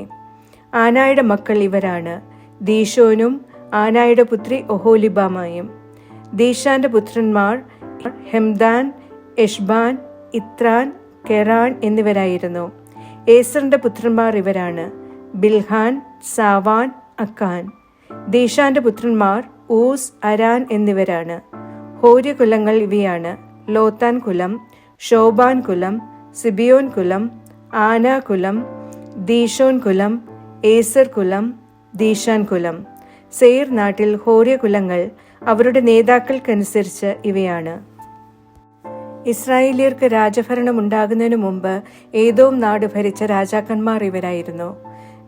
ആനായുടെ മക്കൾ ഇവരാണ്: ദീഷോനും ആനായുടെ പുത്രി ഒഹോലിബാമയും. ദീഷാന്റെ പുത്രന്മാർ ഹെംദാൻ, എഷ്ബാൻ, ഇത്രാൻ, കെറാൻ എന്നിവരായിരുന്നു. ഏസറിന്റെ പുത്രന്മാർ ഇവരാണ്: ബിൽഹാൻ, സാവാൻ, അക്കാൻ. ദീഷാന്റെ പുത്രന്മാർ ഊസ്, അരാൻ എന്നിവരാണ്. ഹോര്യകുലങ്ങൾ ഇവയാണ്: ലോത്താൻ കുലം, ഷോബാൻ കുലം, സിബിയോൻ കുലം, ആന കുലം, ദീഷോൻ കുലം, ഏസർ കുലം, ദീഷാൻ കുലം. സെയീർ നാട്ടിൽ ഹോര്യകുലങ്ങൾ അവരുടെ നേതാക്കൾക്കനുസരിച്ച് ഇവയാണ്. ഇസ്രായേലിയർക്ക് രാജഭരണം ഉണ്ടാകുന്നതിനു മുമ്പ് ഏദോം നാട് ഭരിച്ച രാജാക്കന്മാർ ഇവരായിരുന്നു.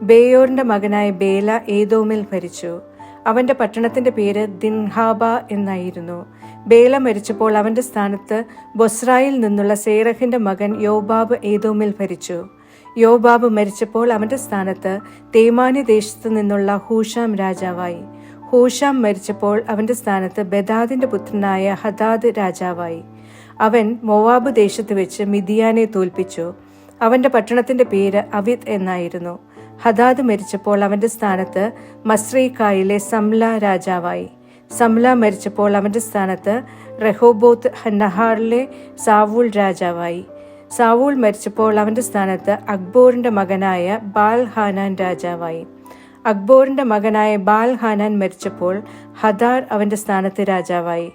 ബേയോറിന്റെ മകനായ ബേല ഏദോമിൽ ഭരിച്ചു. അവന്റെ പട്ടണത്തിന്റെ പേര് ദിൻഹാബ എന്നായിരുന്നു. ബേല മരിച്ചപ്പോൾ അവന്റെ സ്ഥാനത്ത് ബൊസ്രായിൽ നിന്നുള്ള സേറഹിന്റെ മകൻ യോബാബ് ഏദോമിൽ ഭരിച്ചു. യോബാബ് മരിച്ചപ്പോൾ അവന്റെ സ്ഥാനത്ത് തേമാനി ദേശത്തു നിന്നുള്ള ഹൂഷാം രാജാവായി. ഹൂഷാം മരിച്ചപ്പോൾ അവന്റെ സ്ഥാനത്ത് ബെദാദിന്റെ പുത്രനായ ഹദാദ് രാജാവായി. അവൻ മോവാബ് ദേശത്ത് വെച്ച് മിദിയാനെ തോൽപ്പിച്ചു. അവന്റെ പട്ടണത്തിന്റെ പേര് അവിത് എന്നായിരുന്നു. ഹദാദ് മരിച്ചപ്പോൾ അവന്റെ സ്ഥാനത്ത് മസ്രേക്കായിലെ സംല രാജാവായി. സംല മരിച്ചപ്പോൾ അവന്റെ സ്ഥാനത്ത് റെഹോബോത്ത് നഹാറിലെ സാവൂൾ രാജാവായി. സാവൂൾ മരിച്ചപ്പോൾ അവന്റെ സ്ഥാനത്ത് അക്ബോറിന്റെ മകനായ ബാൽ ഹാനാൻ രാജാവായി. അക്ബോറിന്റെ മകനായ ബാൽ ഹാനാൻ മരിച്ചപ്പോൾ ഹദാർ അവന്റെ സ്ഥാനത്ത് രാജാവായി.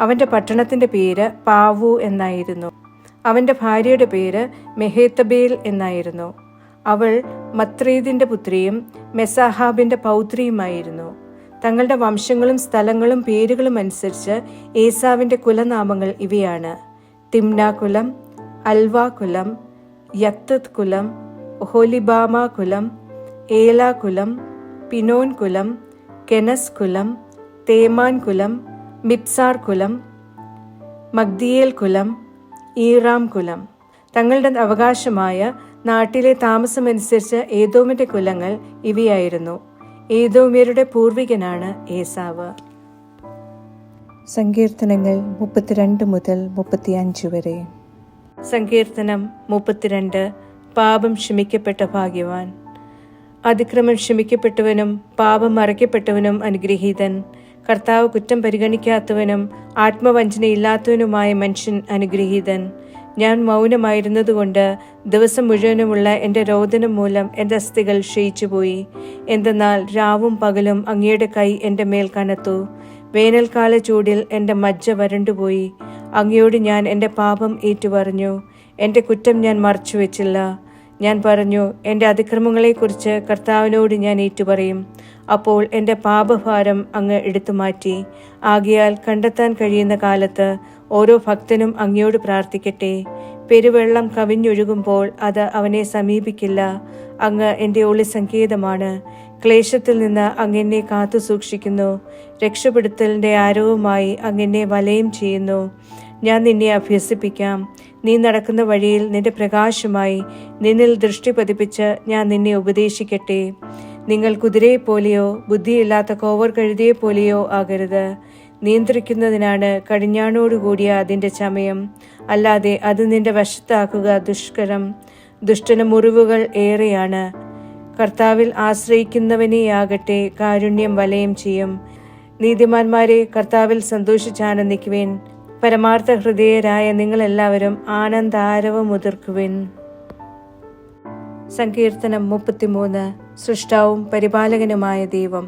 അവന്റെ പട്ടണത്തിന്റെ പേര് പാവു എന്നായിരുന്നു. അവന്റെ ഭാര്യയുടെ പേര് മെഹേത്തബേൽ എന്നായിരുന്നു. അവൾ മത്രേദിന്റെ പുത്രിയും മെസാഹാബിന്റെ പൗത്രിയുമായിരുന്നു. തങ്ങളുടെ വംശങ്ങളും സ്ഥലങ്ങളും പേരുകളും അനുസരിച്ച് ഏസാവിന്റെ കുലനാമങ്ങൾ ഇവയാണ്: തിമ്ന കുലം, അൽവ കുലം, യത്തത് കുലം, ഒഹോലിബാമ കുലം, ഏല കുലം, പിനോൻ കുലം, കെനസ് കുലം, തേമാൻ കുലം, മിപ്സാർ കുലം, മഗ്ദിയേൽ കുലം, ഈറാം കുലം. തങ്ങളുടെ അവകാശമായ നാട്ടിലെ താമസമനുസരിച്ച് ഏദോമിന്റെ കുലങ്ങൾ ഇവയായിരുന്നു. ഏദോമ്യരുടെ പൂർവികനാണ് ഏസാവ്. സങ്കീർത്തനങ്ങൾ 32 മുതൽ 35 വരെ. സങ്കീർത്തനം 32. പാപം ക്ഷമിക്കപ്പെട്ട ഭാഗ്യവാൻ. അതിക്രമം ക്ഷമിക്കപ്പെട്ടവനും പാപം മറയ്ക്കപ്പെട്ടവനും അനുഗ്രഹീതൻ. കർത്താവ് കുറ്റം പരിഗണിക്കാത്തവനും ആത്മവഞ്ചനയില്ലാത്തവനുമായ മനുഷ്യൻ അനുഗ്രഹീതൻ. ഞാൻ മൗനമായിരുന്നതുകൊണ്ട് ദിവസം മുഴുവനുമുള്ള എൻ്റെ രോദനം മൂലം എൻ്റെ അസ്ഥികൾ ക്ഷയിച്ചുപോയി. എന്തെന്നാൽ രാവും പകലും അങ്ങയുടെ കൈ എൻ്റെ മേൽ കനത്തു. വേനൽക്കാല ചൂടിൽ എൻ്റെ മജ്ജ വരണ്ടുപോയി. അങ്ങയോട് ഞാൻ എൻ്റെ പാപം ഏറ്റുപറഞ്ഞു. എൻ്റെ കുറ്റം ഞാൻ മറച്ചുവെച്ചില്ല. ഞാൻ പറഞ്ഞു, എൻ്റെ അതിക്രമങ്ങളെക്കുറിച്ച് കർത്താവിനോട് ഞാൻ ഏറ്റുപറയും. അപ്പോൾ എൻ്റെ പാപഭാരം അങ്ങ് എടുത്തുമാറ്റി. ആകയാൽ കണ്ടെത്താൻ കഴിയുന്ന കാലത്ത് ഓരോ ഭക്തനും അങ്ങയോട് പ്രാർത്ഥിക്കട്ടെ. പെരുവെള്ളം കവിഞ്ഞൊഴുകുമ്പോൾ അത് അവനെ സമീപിക്കില്ല. അങ്ങ് എൻ്റെ ഒളി സങ്കേതമാണ്. ക്ലേശത്തിൽ നിന്ന് അങ്ങെന്നെ കാത്തു സൂക്ഷിക്കുന്നു. രക്ഷപ്പെടുത്തലിൻ്റെ ആരവുമായി അങ്ങെന്നെ വലയം ചെയ്യുന്നു. ഞാൻ നിന്നെ അഭ്യസിപ്പിക്കാം. നീ നടക്കുന്ന വഴിയിൽ നിന്റെ പ്രകാശമായി നിന്നിൽ ദൃഷ്ടി പതിപ്പിച്ച് ഞാൻ നിന്നെ ഉപദേശിക്കട്ടെ. നിങ്ങൾ കുതിരയെപ്പോലെയോ ബുദ്ധിയില്ലാത്ത കോവർ കഴുതയെപ്പോലെയോ ആകരുത്. നിയന്ത്രിക്കുന്നതിനാണ് കടിഞ്ഞാണോടുകൂടിയ അതിൻ്റെ ചമയം, അല്ലാതെ അത് നിന്റെ വശത്താക്കുക ദുഷ്കരം. ദുഷ്ടന് മുറിവുകൾ ഏറെയാണ്. കർത്താവിൽ ആശ്രയിക്കുന്നവനെയാകട്ടെ കാരുണ്യം വലയം ചെയ്യും. നീതിമാന്മാരെ കർത്താവിൽ സന്തോഷിച്ചാനന്ദിക്കുവിൻ. പരമാർത്ഥ ഹൃദയരായ നിങ്ങളെല്ലാവരും ആനന്ദാരവം മുതിർക്കുവിൻ. സങ്കീർത്തനം 33. സൃഷ്ടാവും പരിപാലകനുമായ ദൈവം.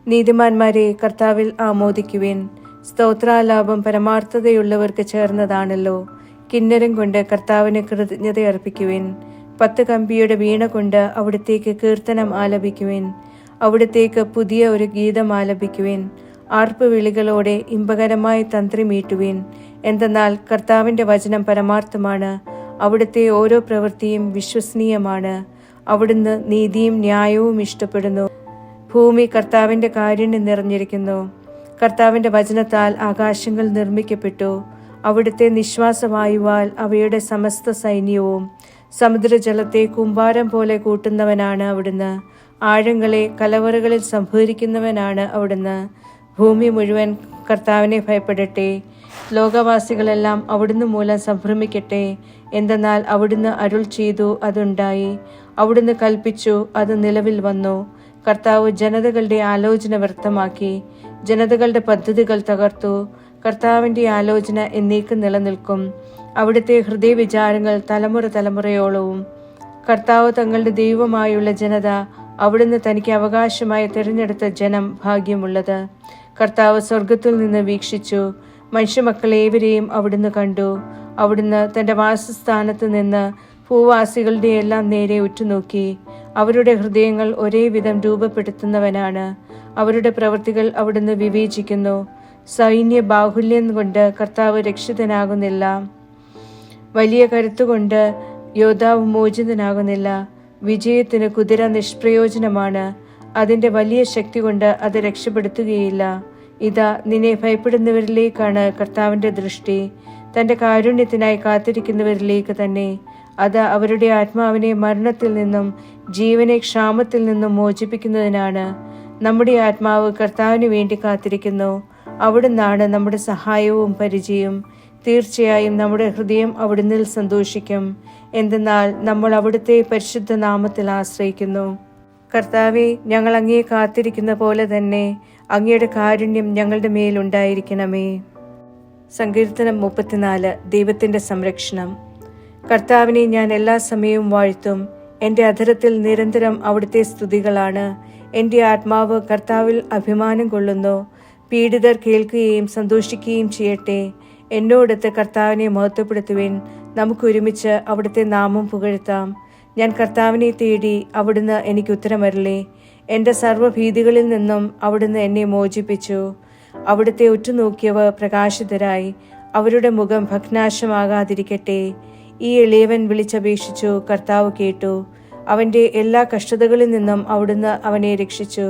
നീതിമാന്മാരെ കർത്താവിൽ ആമോദിക്കുവിൻ. സ്തോത്രാലാപം പരമാർത്ഥതയുള്ളവർക്ക് ചേർന്നതാണല്ലോ. കിന്നരം കൊണ്ട് കർത്താവിന് കൃതജ്ഞതയർപ്പിക്കുവിൻ. 10 കമ്പിയുടെ വീണ കൊണ്ട് അവിടത്തേക്ക് കീർത്തനം ആലപിക്കുവിൻ. അവിടത്തേക്ക് പുതിയ ഒരു ഗീതം ആലപിക്കുവിൻ. ആർപ്പ് വിളികളോടെ ഇമ്പകരമായി തന്ത്രി മീട്ടുവിൻ. എന്തെന്നാൽ കർത്താവിൻ്റെ വചനം പരമാർത്ഥമാണ്. അവിടുത്തെ ഓരോ പ്രവൃത്തിയും വിശ്വസനീയമാണ്. അവിടുന്ന് നീതിയും ന്യായവും ഇഷ്ടപ്പെടുന്നു. ഭൂമി കർത്താവിൻ്റെ കാരുണ്യം നിറഞ്ഞിരിക്കുന്നു. കർത്താവിൻ്റെ വചനത്താൽ ആകാശങ്ങൾ നിർമ്മിക്കപ്പെട്ടു. അവിടുത്തെ നിശ്വാസവായുവാൽ അവയുടെ സമസ്ത സൈന്യവും. സമുദ്രജലത്തെ കുമ്പാരം പോലെ കൂട്ടുന്നവനാണ് അവിടുന്ന്. ആഴങ്ങളെ കലവറകളിൽ സംഭരിക്കുന്നവനാണ് അവിടുന്ന്. ഭൂമി മുഴുവൻ കർത്താവിനെ ഭയപ്പെടട്ടെ. ലോകവാസികളെല്ലാം അവിടുന്ന് മൂലം സംഭ്രമിക്കട്ടെ. എന്തെന്നാൽ അവിടുന്ന് അരുൾ ചെയ്തു, അതുണ്ടായി. അവിടുന്ന് കൽപ്പിച്ചു, അത് നിലവിൽ വന്നു. കർത്താവ് ജനതകളുടെ ആലോചന വ്യർത്ഥമാക്കി. ജനതകളുടെ പദ്ധതികൾ തകർത്തു. കർത്താവിൻ്റെ ആലോചന എന്നേക്കും നിലനിൽക്കും. അവിടുത്തെ ഹൃദയവിചാരങ്ങൾ തലമുറ തലമുറയോളവും. കർത്താവ് തങ്ങളുടെ ദൈവമായുള്ള ജനത, അവിടുന്ന് തനിക്ക് അവകാശമായി തിരഞ്ഞെടുത്ത ജനം ഭാഗ്യമുള്ളത്. കർത്താവ് സ്വർഗത്തിൽ നിന്ന് വീക്ഷിച്ചു. മനുഷ്യമക്കളേവരെയും അവിടുന്ന് കണ്ടു. അവിടുന്ന് തൻ്റെ വാസസ്ഥാനത്ത് നിന്ന് ഭൂവാസികളുടെ എല്ലാം നേരെ ഉറ്റുനോക്കി. അവരുടെ ഹൃദയങ്ങൾ ഒരേ വിധം രൂപപ്പെടുത്തുന്നവനാണ്. അവരുടെ പ്രവൃത്തികൾ അവിടുന്ന് വിവേചിക്കുന്നു. സൈന്യ ബാഹുല്യം കൊണ്ട് കർത്താവ് രക്ഷിതനാകുന്നില്ല. വലിയ കരുത്തുകൊണ്ട് യോദ്ധാവ് മോചിതനാകുന്നില്ല. വിജയത്തിന് കുതിര നിഷ്പ്രയോജനമാണ്. അതിൻ്റെ വലിയ ശക്തി കൊണ്ട് അത് രക്ഷപ്പെടുത്തുകയില്ല. ഇതാ, നിന്നെ ഭയപ്പെടുന്നവരിലേക്കാണ് കർത്താവിൻ്റെ ദൃഷ്ടി, തൻ്റെ കാരുണ്യത്തിനായി കാത്തിരിക്കുന്നവരിലേക്ക് തന്നെ. അത് അവരുടെ ആത്മാവിനെ മരണത്തിൽ നിന്നും ജീവനെ ക്ഷാമത്തിൽ നിന്നും മോചിപ്പിക്കുന്നതിനാണ്. നമ്മുടെ ആത്മാവ് കർത്താവിന് വേണ്ടി കാത്തിരിക്കുന്നു. അവിടുന്നാണ് നമ്മുടെ സഹായവും പരിചയവും. തീർച്ചയായും നമ്മുടെ ഹൃദയം അവിടുന്നിൽ സന്തോഷിക്കും. എന്തെന്നാൽ നമ്മൾ അവിടുത്തെ പരിശുദ്ധ നാമത്തിൽ ആശ്രയിക്കുന്നു. കർത്താവെ, ഞങ്ങൾ അങ്ങയെ കാത്തിരിക്കുന്ന പോലെ തന്നെ അങ്ങയുടെ കാരുണ്യം ഞങ്ങളുടെ മേലുണ്ടായിരിക്കണമേ. സങ്കീർത്തനം 34. ദൈവത്തിൻ്റെ സംരക്ഷണം. കർത്താവിനെ ഞാൻ എല്ലാ സമയവും വാഴ്ത്തും. എൻ്റെ അധരത്തിൽ നിരന്തരം അവിടുത്തെ സ്തുതികളാണ്. എൻ്റെ ആത്മാവ് കർത്താവിൽ അഭിമാനം കൊള്ളുന്നു. പീഡിതർ കേൾക്കുകയും സന്തോഷിക്കുകയും ചെയ്യട്ടെ. എന്നോടൊത്ത് കർത്താവിനെ മഹത്വപ്പെടുത്തുവിൻ. നമുക്കൊരുമിച്ച് അവിടുത്തെ നാമം പുകഴ്ത്താം. ഞാൻ കർത്താവിനെ തേടി, അവിടുന്ന് എനിക്ക് ഉത്തരമരുളി. എൻ്റെ സർവ്വഭീതികളിൽ നിന്നും അവിടുന്ന് എന്നെ മോചിപ്പിച്ചു. അവിടുത്തെ ഉറ്റുനോക്കിയവർ പ്രകാശിതരായി. അവരുടെ മുഖം ഭഗ്നാശമാകാതിരിക്കട്ടെ. ഈ എളിയവൻ വിളിച്ചപേക്ഷിച്ചു, കർത്താവ് കേട്ടു. അവൻ്റെ എല്ലാ കഷ്ടതകളിൽ നിന്നും അവിടുന്ന് അവനെ രക്ഷിച്ചു.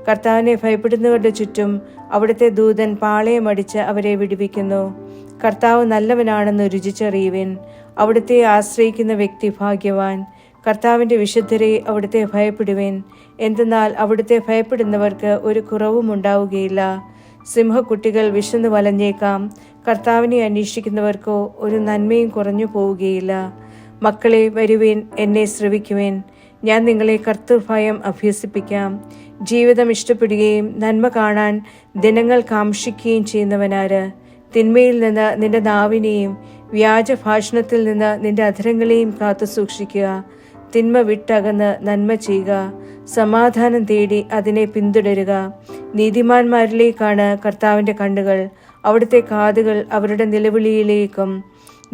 കർത്താവിനെ ഭയപ്പെടുന്നവരുടെ ചുറ്റും അവിടുത്തെ ദൂതൻ പാളയമടിച്ച് അവരെ വിടുവിക്കുന്നു. കർത്താവ് നല്ലവനാണെന്ന് രുചിച്ചറിയുവിൻ. അവിടുത്തെ ആശ്രയിക്കുന്ന വ്യക്തി ഭാഗ്യവാൻ. കർത്താവിൻ്റെ വിശുദ്ധരെ അവിടുത്തെ ഭയപ്പെടുവിൻ. എന്തെന്നാൽ അവിടുത്തെ ഭയപ്പെടുന്നവർക്ക് ഒരു കുറവും ഉണ്ടാവുകയില്ല. സിംഹക്കുട്ടികൾ വിശന്നു വലഞ്ഞേക്കാം. കർത്താവിനെ അന്വേഷിക്കുന്നവർക്കോ ഒരു നന്മയും കുറഞ്ഞു പോവുകയില്ല. മക്കളെ, വരുവിൻ, എന്നെ ശ്രവിക്കുവിൻ. ഞാൻ നിങ്ങളെ കർത്തൃഭയം അഭ്യസിപ്പിക്കാം. ജീവിതം ഇഷ്ടപ്പെടുകയും നന്മ കാണാൻ ദിനങ്ങൾ കാംക്ഷിക്കുകയും ചെയ്യുന്നവനാര്? തിന്മയിൽ നിന്ന് നിന്റെ നാവിനെയും വ്യാജഭാഷണത്തിൽ നിന്ന് നിന്റെ അധരങ്ങളെയും കാത്തു സൂക്ഷിക്കുക. തിന്മ വിട്ടകന്ന് നന്മ ചെയ്യുക. സമാധാനം തേടി അതിനെ പിന്തുടരുക. നീതിമാന്മാരിലേക്കാണ് കർത്താവിൻ്റെ കണ്ണുകൾ. അവിടുത്തെ കാതുകൾ അവരുടെ നിലവിളിയിലേക്കും.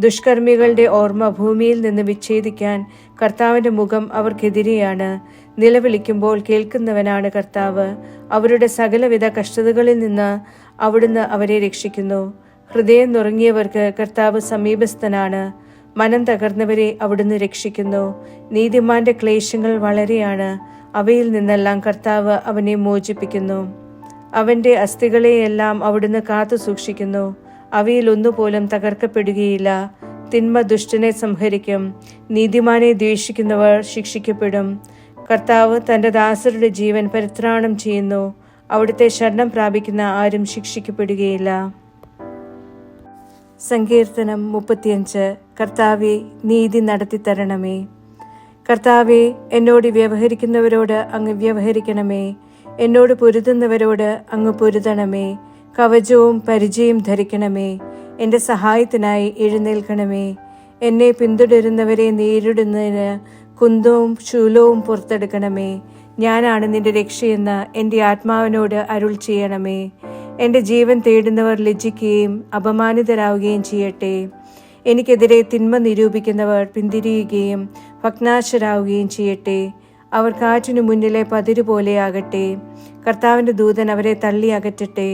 ദുഷ്കർമ്മികളുടെ ഓർമ്മ ഭൂമിയിൽ നിന്ന് വിച്ഛേദിക്കാൻ കർത്താവിൻ്റെ മുഖം അവർക്കെതിരെയാണ്. നിലവിളിക്കുമ്പോൾ കേൾക്കുന്നവനാണ് കർത്താവ്. അവരുടെ സകലവിധ കഷ്ടതകളിൽ നിന്ന് അവിടുന്ന് അവരെ രക്ഷിക്കുന്നു. ഹൃദയം നുറങ്ങിയവർക്ക് കർത്താവ് സമീപസ്ഥനാണ്. മനം തകർന്നവരെ അവിടുന്ന് രക്ഷിക്കുന്നു. നീതിമാന്റെ ക്ലേശങ്ങൾ വളരെയാണ്. അവയിൽ നിന്നെല്ലാം കർത്താവ് അവനെ മോചിപ്പിക്കുന്നു. അവന്റെ അസ്ഥികളെയെല്ലാം അവിടുന്ന് കാത്തു സൂക്ഷിക്കുന്നു. അവയിൽ ഒന്നുപോലും തകർക്കപ്പെടുകയില്ല. തിന്മ ദുഷ്ടനെ സംഹരിക്കും. നീതിമാനെ ദ്വേഷിക്കുന്നവർ ശിക്ഷിക്കപ്പെടും. കർത്താവ് തന്റെ ദാസരുടെ ജീവൻ പരിത്രാണം ചെയ്യുന്നു. അവിടുത്തെ ശരണം പ്രാപിക്കുന്ന ആരും ശിക്ഷിക്കപ്പെടുകയില്ല. സങ്കീർത്തനം 35. കർത്താവേ, നീതി നടത്തിത്തരണമേ. കർത്താവേ, എന്നോട് വ്യവഹരിക്കുന്നവരോട് അങ്ങ് വ്യവഹരിക്കണമേ. എന്നോട് പൊരുതുന്നവരോട് അങ്ങ് പൊരുതണമേ. കവചവും പരിചയും ധരിക്കണമേ. എൻ്റെ സഹായത്തിനായി എഴുന്നേൽക്കണമേ. എന്നെ പിന്തുടരുന്നവരെ നേരിടുന്നതിന് കുന്തവും ശൂലവും പുറത്തെടുക്കണമേ. ഞാനാണ് നിന്റെ രക്ഷയെന്ന് എൻ്റെ ആത്മാവിനോട് അരുൾ ചെയ്യണമേ. എൻ്റെ ജീവൻ തേടുന്നവർ ലജ്ജിക്കുകയും അപമാനിതരാവുകയും ചെയ്യട്ടെ. എനിക്കെതിരെ തിന്മ നിരൂപിക്കുന്നവർ പിന്തിരിയുകയും ഭഗ്നാശരാവുകയും ചെയ്യട്ടെ. അവർ കാറ്റിനു മുന്നിലെ പതിരു പോലെയാകട്ടെ. കർത്താവിൻ്റെ ദൂതൻ അവരെ തള്ളി അകറ്റട്ടെ.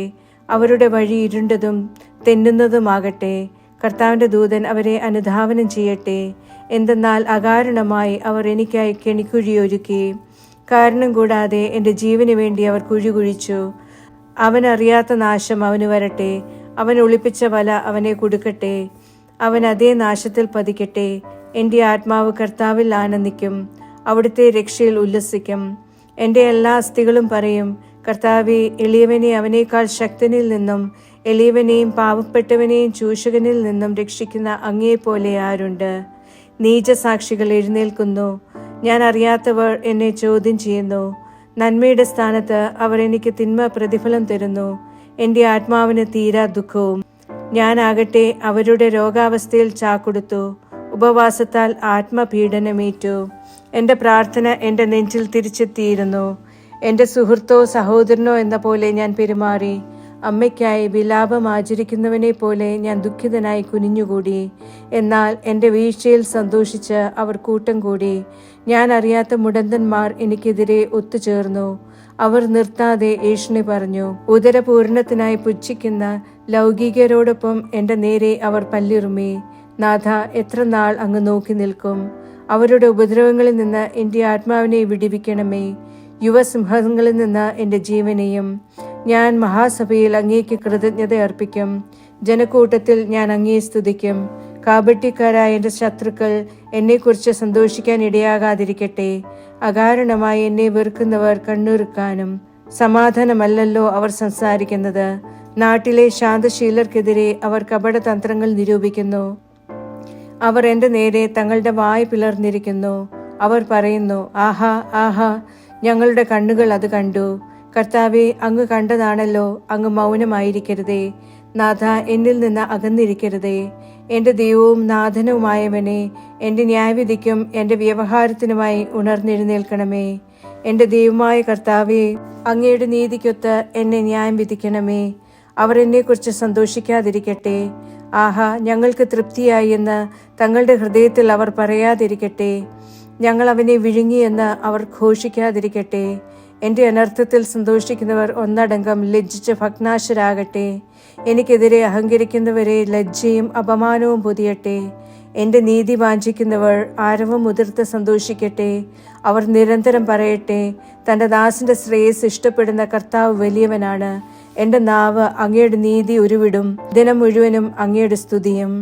അവരുടെ വഴി ഇരുണ്ടതും തെന്നുന്നതുമാകട്ടെ. കർത്താവിൻ്റെ ദൂതൻ അവരെ അനുധാവനം ചെയ്യട്ടെ. എന്തെന്നാൽ അകാരണമായി അവർ എനിക്കായി കെണിക്കുഴിയൊരുക്കി. കാരണം കൂടാതെ എൻ്റെ ജീവന് വേണ്ടി അവർ കുഴി കുഴിച്ചു. അവനറിയാത്ത നാശം അവന് വരട്ടെ. അവൻ ഒളിപ്പിച്ച വല അവനെ കുടുക്കട്ടെ. അവൻ അതേ നാശത്തിൽ പതിക്കട്ടെ. എൻ്റെ ആത്മാവ് കർത്താവിൽ ആനന്ദിക്കും. അവിടുത്തെ രക്ഷയിൽ ഉല്ലസിക്കും. എൻ്റെ എല്ലാ അസ്ഥികളും പറയും, കർത്താവേ, എളിയവനെ അവനേക്കാൾ ശക്തനിൽ നിന്നും എളിയവനെയും പാവപ്പെട്ടവനെയും ചൂഷകനിൽ നിന്നും രക്ഷിക്കുന്ന അങ്ങയെപ്പോലെ ആരുണ്ട്? നീചസാക്ഷികൾ എഴുന്നേൽക്കുന്നു. ഞാൻ അറിയാത്തവർ എന്നെ ചോദ്യം ചെയ്യുന്നു. നന്മയുടെ സ്ഥാനത്ത് അവർ എനിക്ക് തിന്മ പ്രതിഫലം തരുന്നു. എൻ്റെ ആത്മാവിന് തീരാ ദുഃഖവും. ഞാനാകട്ടെ അവരുടെ രോഗാവസ്ഥയിൽ ചാക്കൊടുത്തു. ഉപവാസത്താൽ ആത്മപീഡനമേറ്റു. എൻ്റെ പ്രാർത്ഥന എൻ്റെ നെഞ്ചിൽ തിരിച്ചെത്തിയിരുന്നു. എൻ്റെ സുഹൃത്തോ സഹോദരനോ എന്ന പോലെ ഞാൻ പെരുമാറി. അമ്മയ്ക്കായി വിലാപം ആചരിക്കുന്നവനെ പോലെ ഞാൻ ദുഃഖിതനായി കുനിഞ്ഞുകൂടി. എന്നാൽ എൻ്റെ വീഴ്ചയിൽ സന്തോഷിച്ച് അവർ കൂട്ടം കൂടി. ഞാൻ അറിയാത്ത മുടന്തന്മാർ എനിക്കെതിരെ ഒത്തുചേർന്നു. അവർ നിർത്താതെ ഏഷണി പറഞ്ഞു. ഉദരപൂരണത്തിനായി പുച്ഛിക്കുന്ന ലൗകികരോടൊപ്പം എൻ്റെ നേരെ അവർ പല്ലിറുമി. നാഥ, എത്ര നാൾ അങ്ങ് നോക്കി നിൽക്കും? അവരുടെ ഉപദ്രവങ്ങളിൽ നിന്ന് എൻ്റെ ആത്മാവിനെ വിടിവിക്കണമേ. യുവസിംഹങ്ങളിൽ നിന്ന് എൻ്റെ ജീവനെയും. ഞാൻ മഹാസഭയിൽ അങ്ങേക്ക് കൃതജ്ഞത അർപ്പിക്കും. ജനക്കൂട്ടത്തിൽ ഞാൻ അങ്ങയെ സ്തുതിക്കും. കാപട്യക്കാരായ എൻ്റെ ശത്രുക്കൾ എന്നെക്കുറിച്ച് സന്തോഷിക്കാൻ ഇടയാകാതിരിക്കട്ടെ. അകാരണമായി എന്നെ വെറുക്കുന്നവർ കണ്ണുറുക്കാനും. സമാധാനമല്ലല്ലോ അവർ സംസാരിക്കുന്നത്. നാട്ടിലെ ശാന്തശീലർക്കെതിരെ അവർ കപടതന്ത്രങ്ങൾ നിരൂപിക്കുന്നു. അവർ എൻ്റെ നേരെ തങ്ങളുടെ വായ് പിളർന്നിരിക്കുന്നു. അവർ പറയുന്നു, ആഹാ ആഹാ, ഞങ്ങളുടെ കണ്ണുകൾ അത് കണ്ടു. കർത്താവെ, അങ്ങ് കണ്ടതാണല്ലോ, അങ്ങ് മൗനമായിരിക്കരുതേ. നാഥ, എന്നിൽ നിന്ന് അകന്നിരിക്കരുതേ. എൻ്റെ ദൈവവും നാഥനുമായവനെ, എൻ്റെ ന്യായവിധിക്കും എൻ്റെ വ്യവഹാരത്തിനുമായി ഉണർന്നെഴുന്നേൽക്കണമേ. എൻ്റെ ദൈവമായ കർത്താവേ, അങ്ങയുടെ നീതിക്കൊത്ത് എന്നെ ന്യായം വിധിക്കണമേ. അവർ എന്നെക്കുറിച്ച് സന്തോഷിക്കാതിരിക്കട്ടെ. ആഹാ, ഞങ്ങൾക്ക് തൃപ്തിയായി എന്ന് തങ്ങളുടെ ഹൃദയത്തിൽ അവർ പറയാതിരിക്കട്ടെ. ഞങ്ങൾ അവനെ വിഴുങ്ങിയെന്ന് അവർ ഘോഷിക്കാതിരിക്കട്ടെ. എൻ്റെ അനർത്ഥത്തിൽ സന്തോഷിക്കുന്നവർ ഒന്നടങ്കം ലജ്ജിച്ച് ഭഗ്നാശരാകട്ടെ. എനിക്കെതിരെ അഹങ്കരിക്കുന്നവരെ ലജ്ജയും അപമാനവും പൊതിയട്ടെ. എൻ്റെ നീതി വാഞ്ചിക്കുന്നവർ ആരവം മുതിർത്ത് സന്തോഷിക്കട്ടെ. അവർ നിരന്തരം പറയട്ടെ, തൻ്റെ ദാസന്റെ ശ്രേയസ് ഇഷ്ടപ്പെടുന്ന കർത്താവ് വലിയവനാണ്. എൻ്റെ നാവ് അങ്ങയുടെ നീതി ഉരുവിടും. ദിനം മുഴുവനും അങ്ങയുടെ സ്തുതിയും.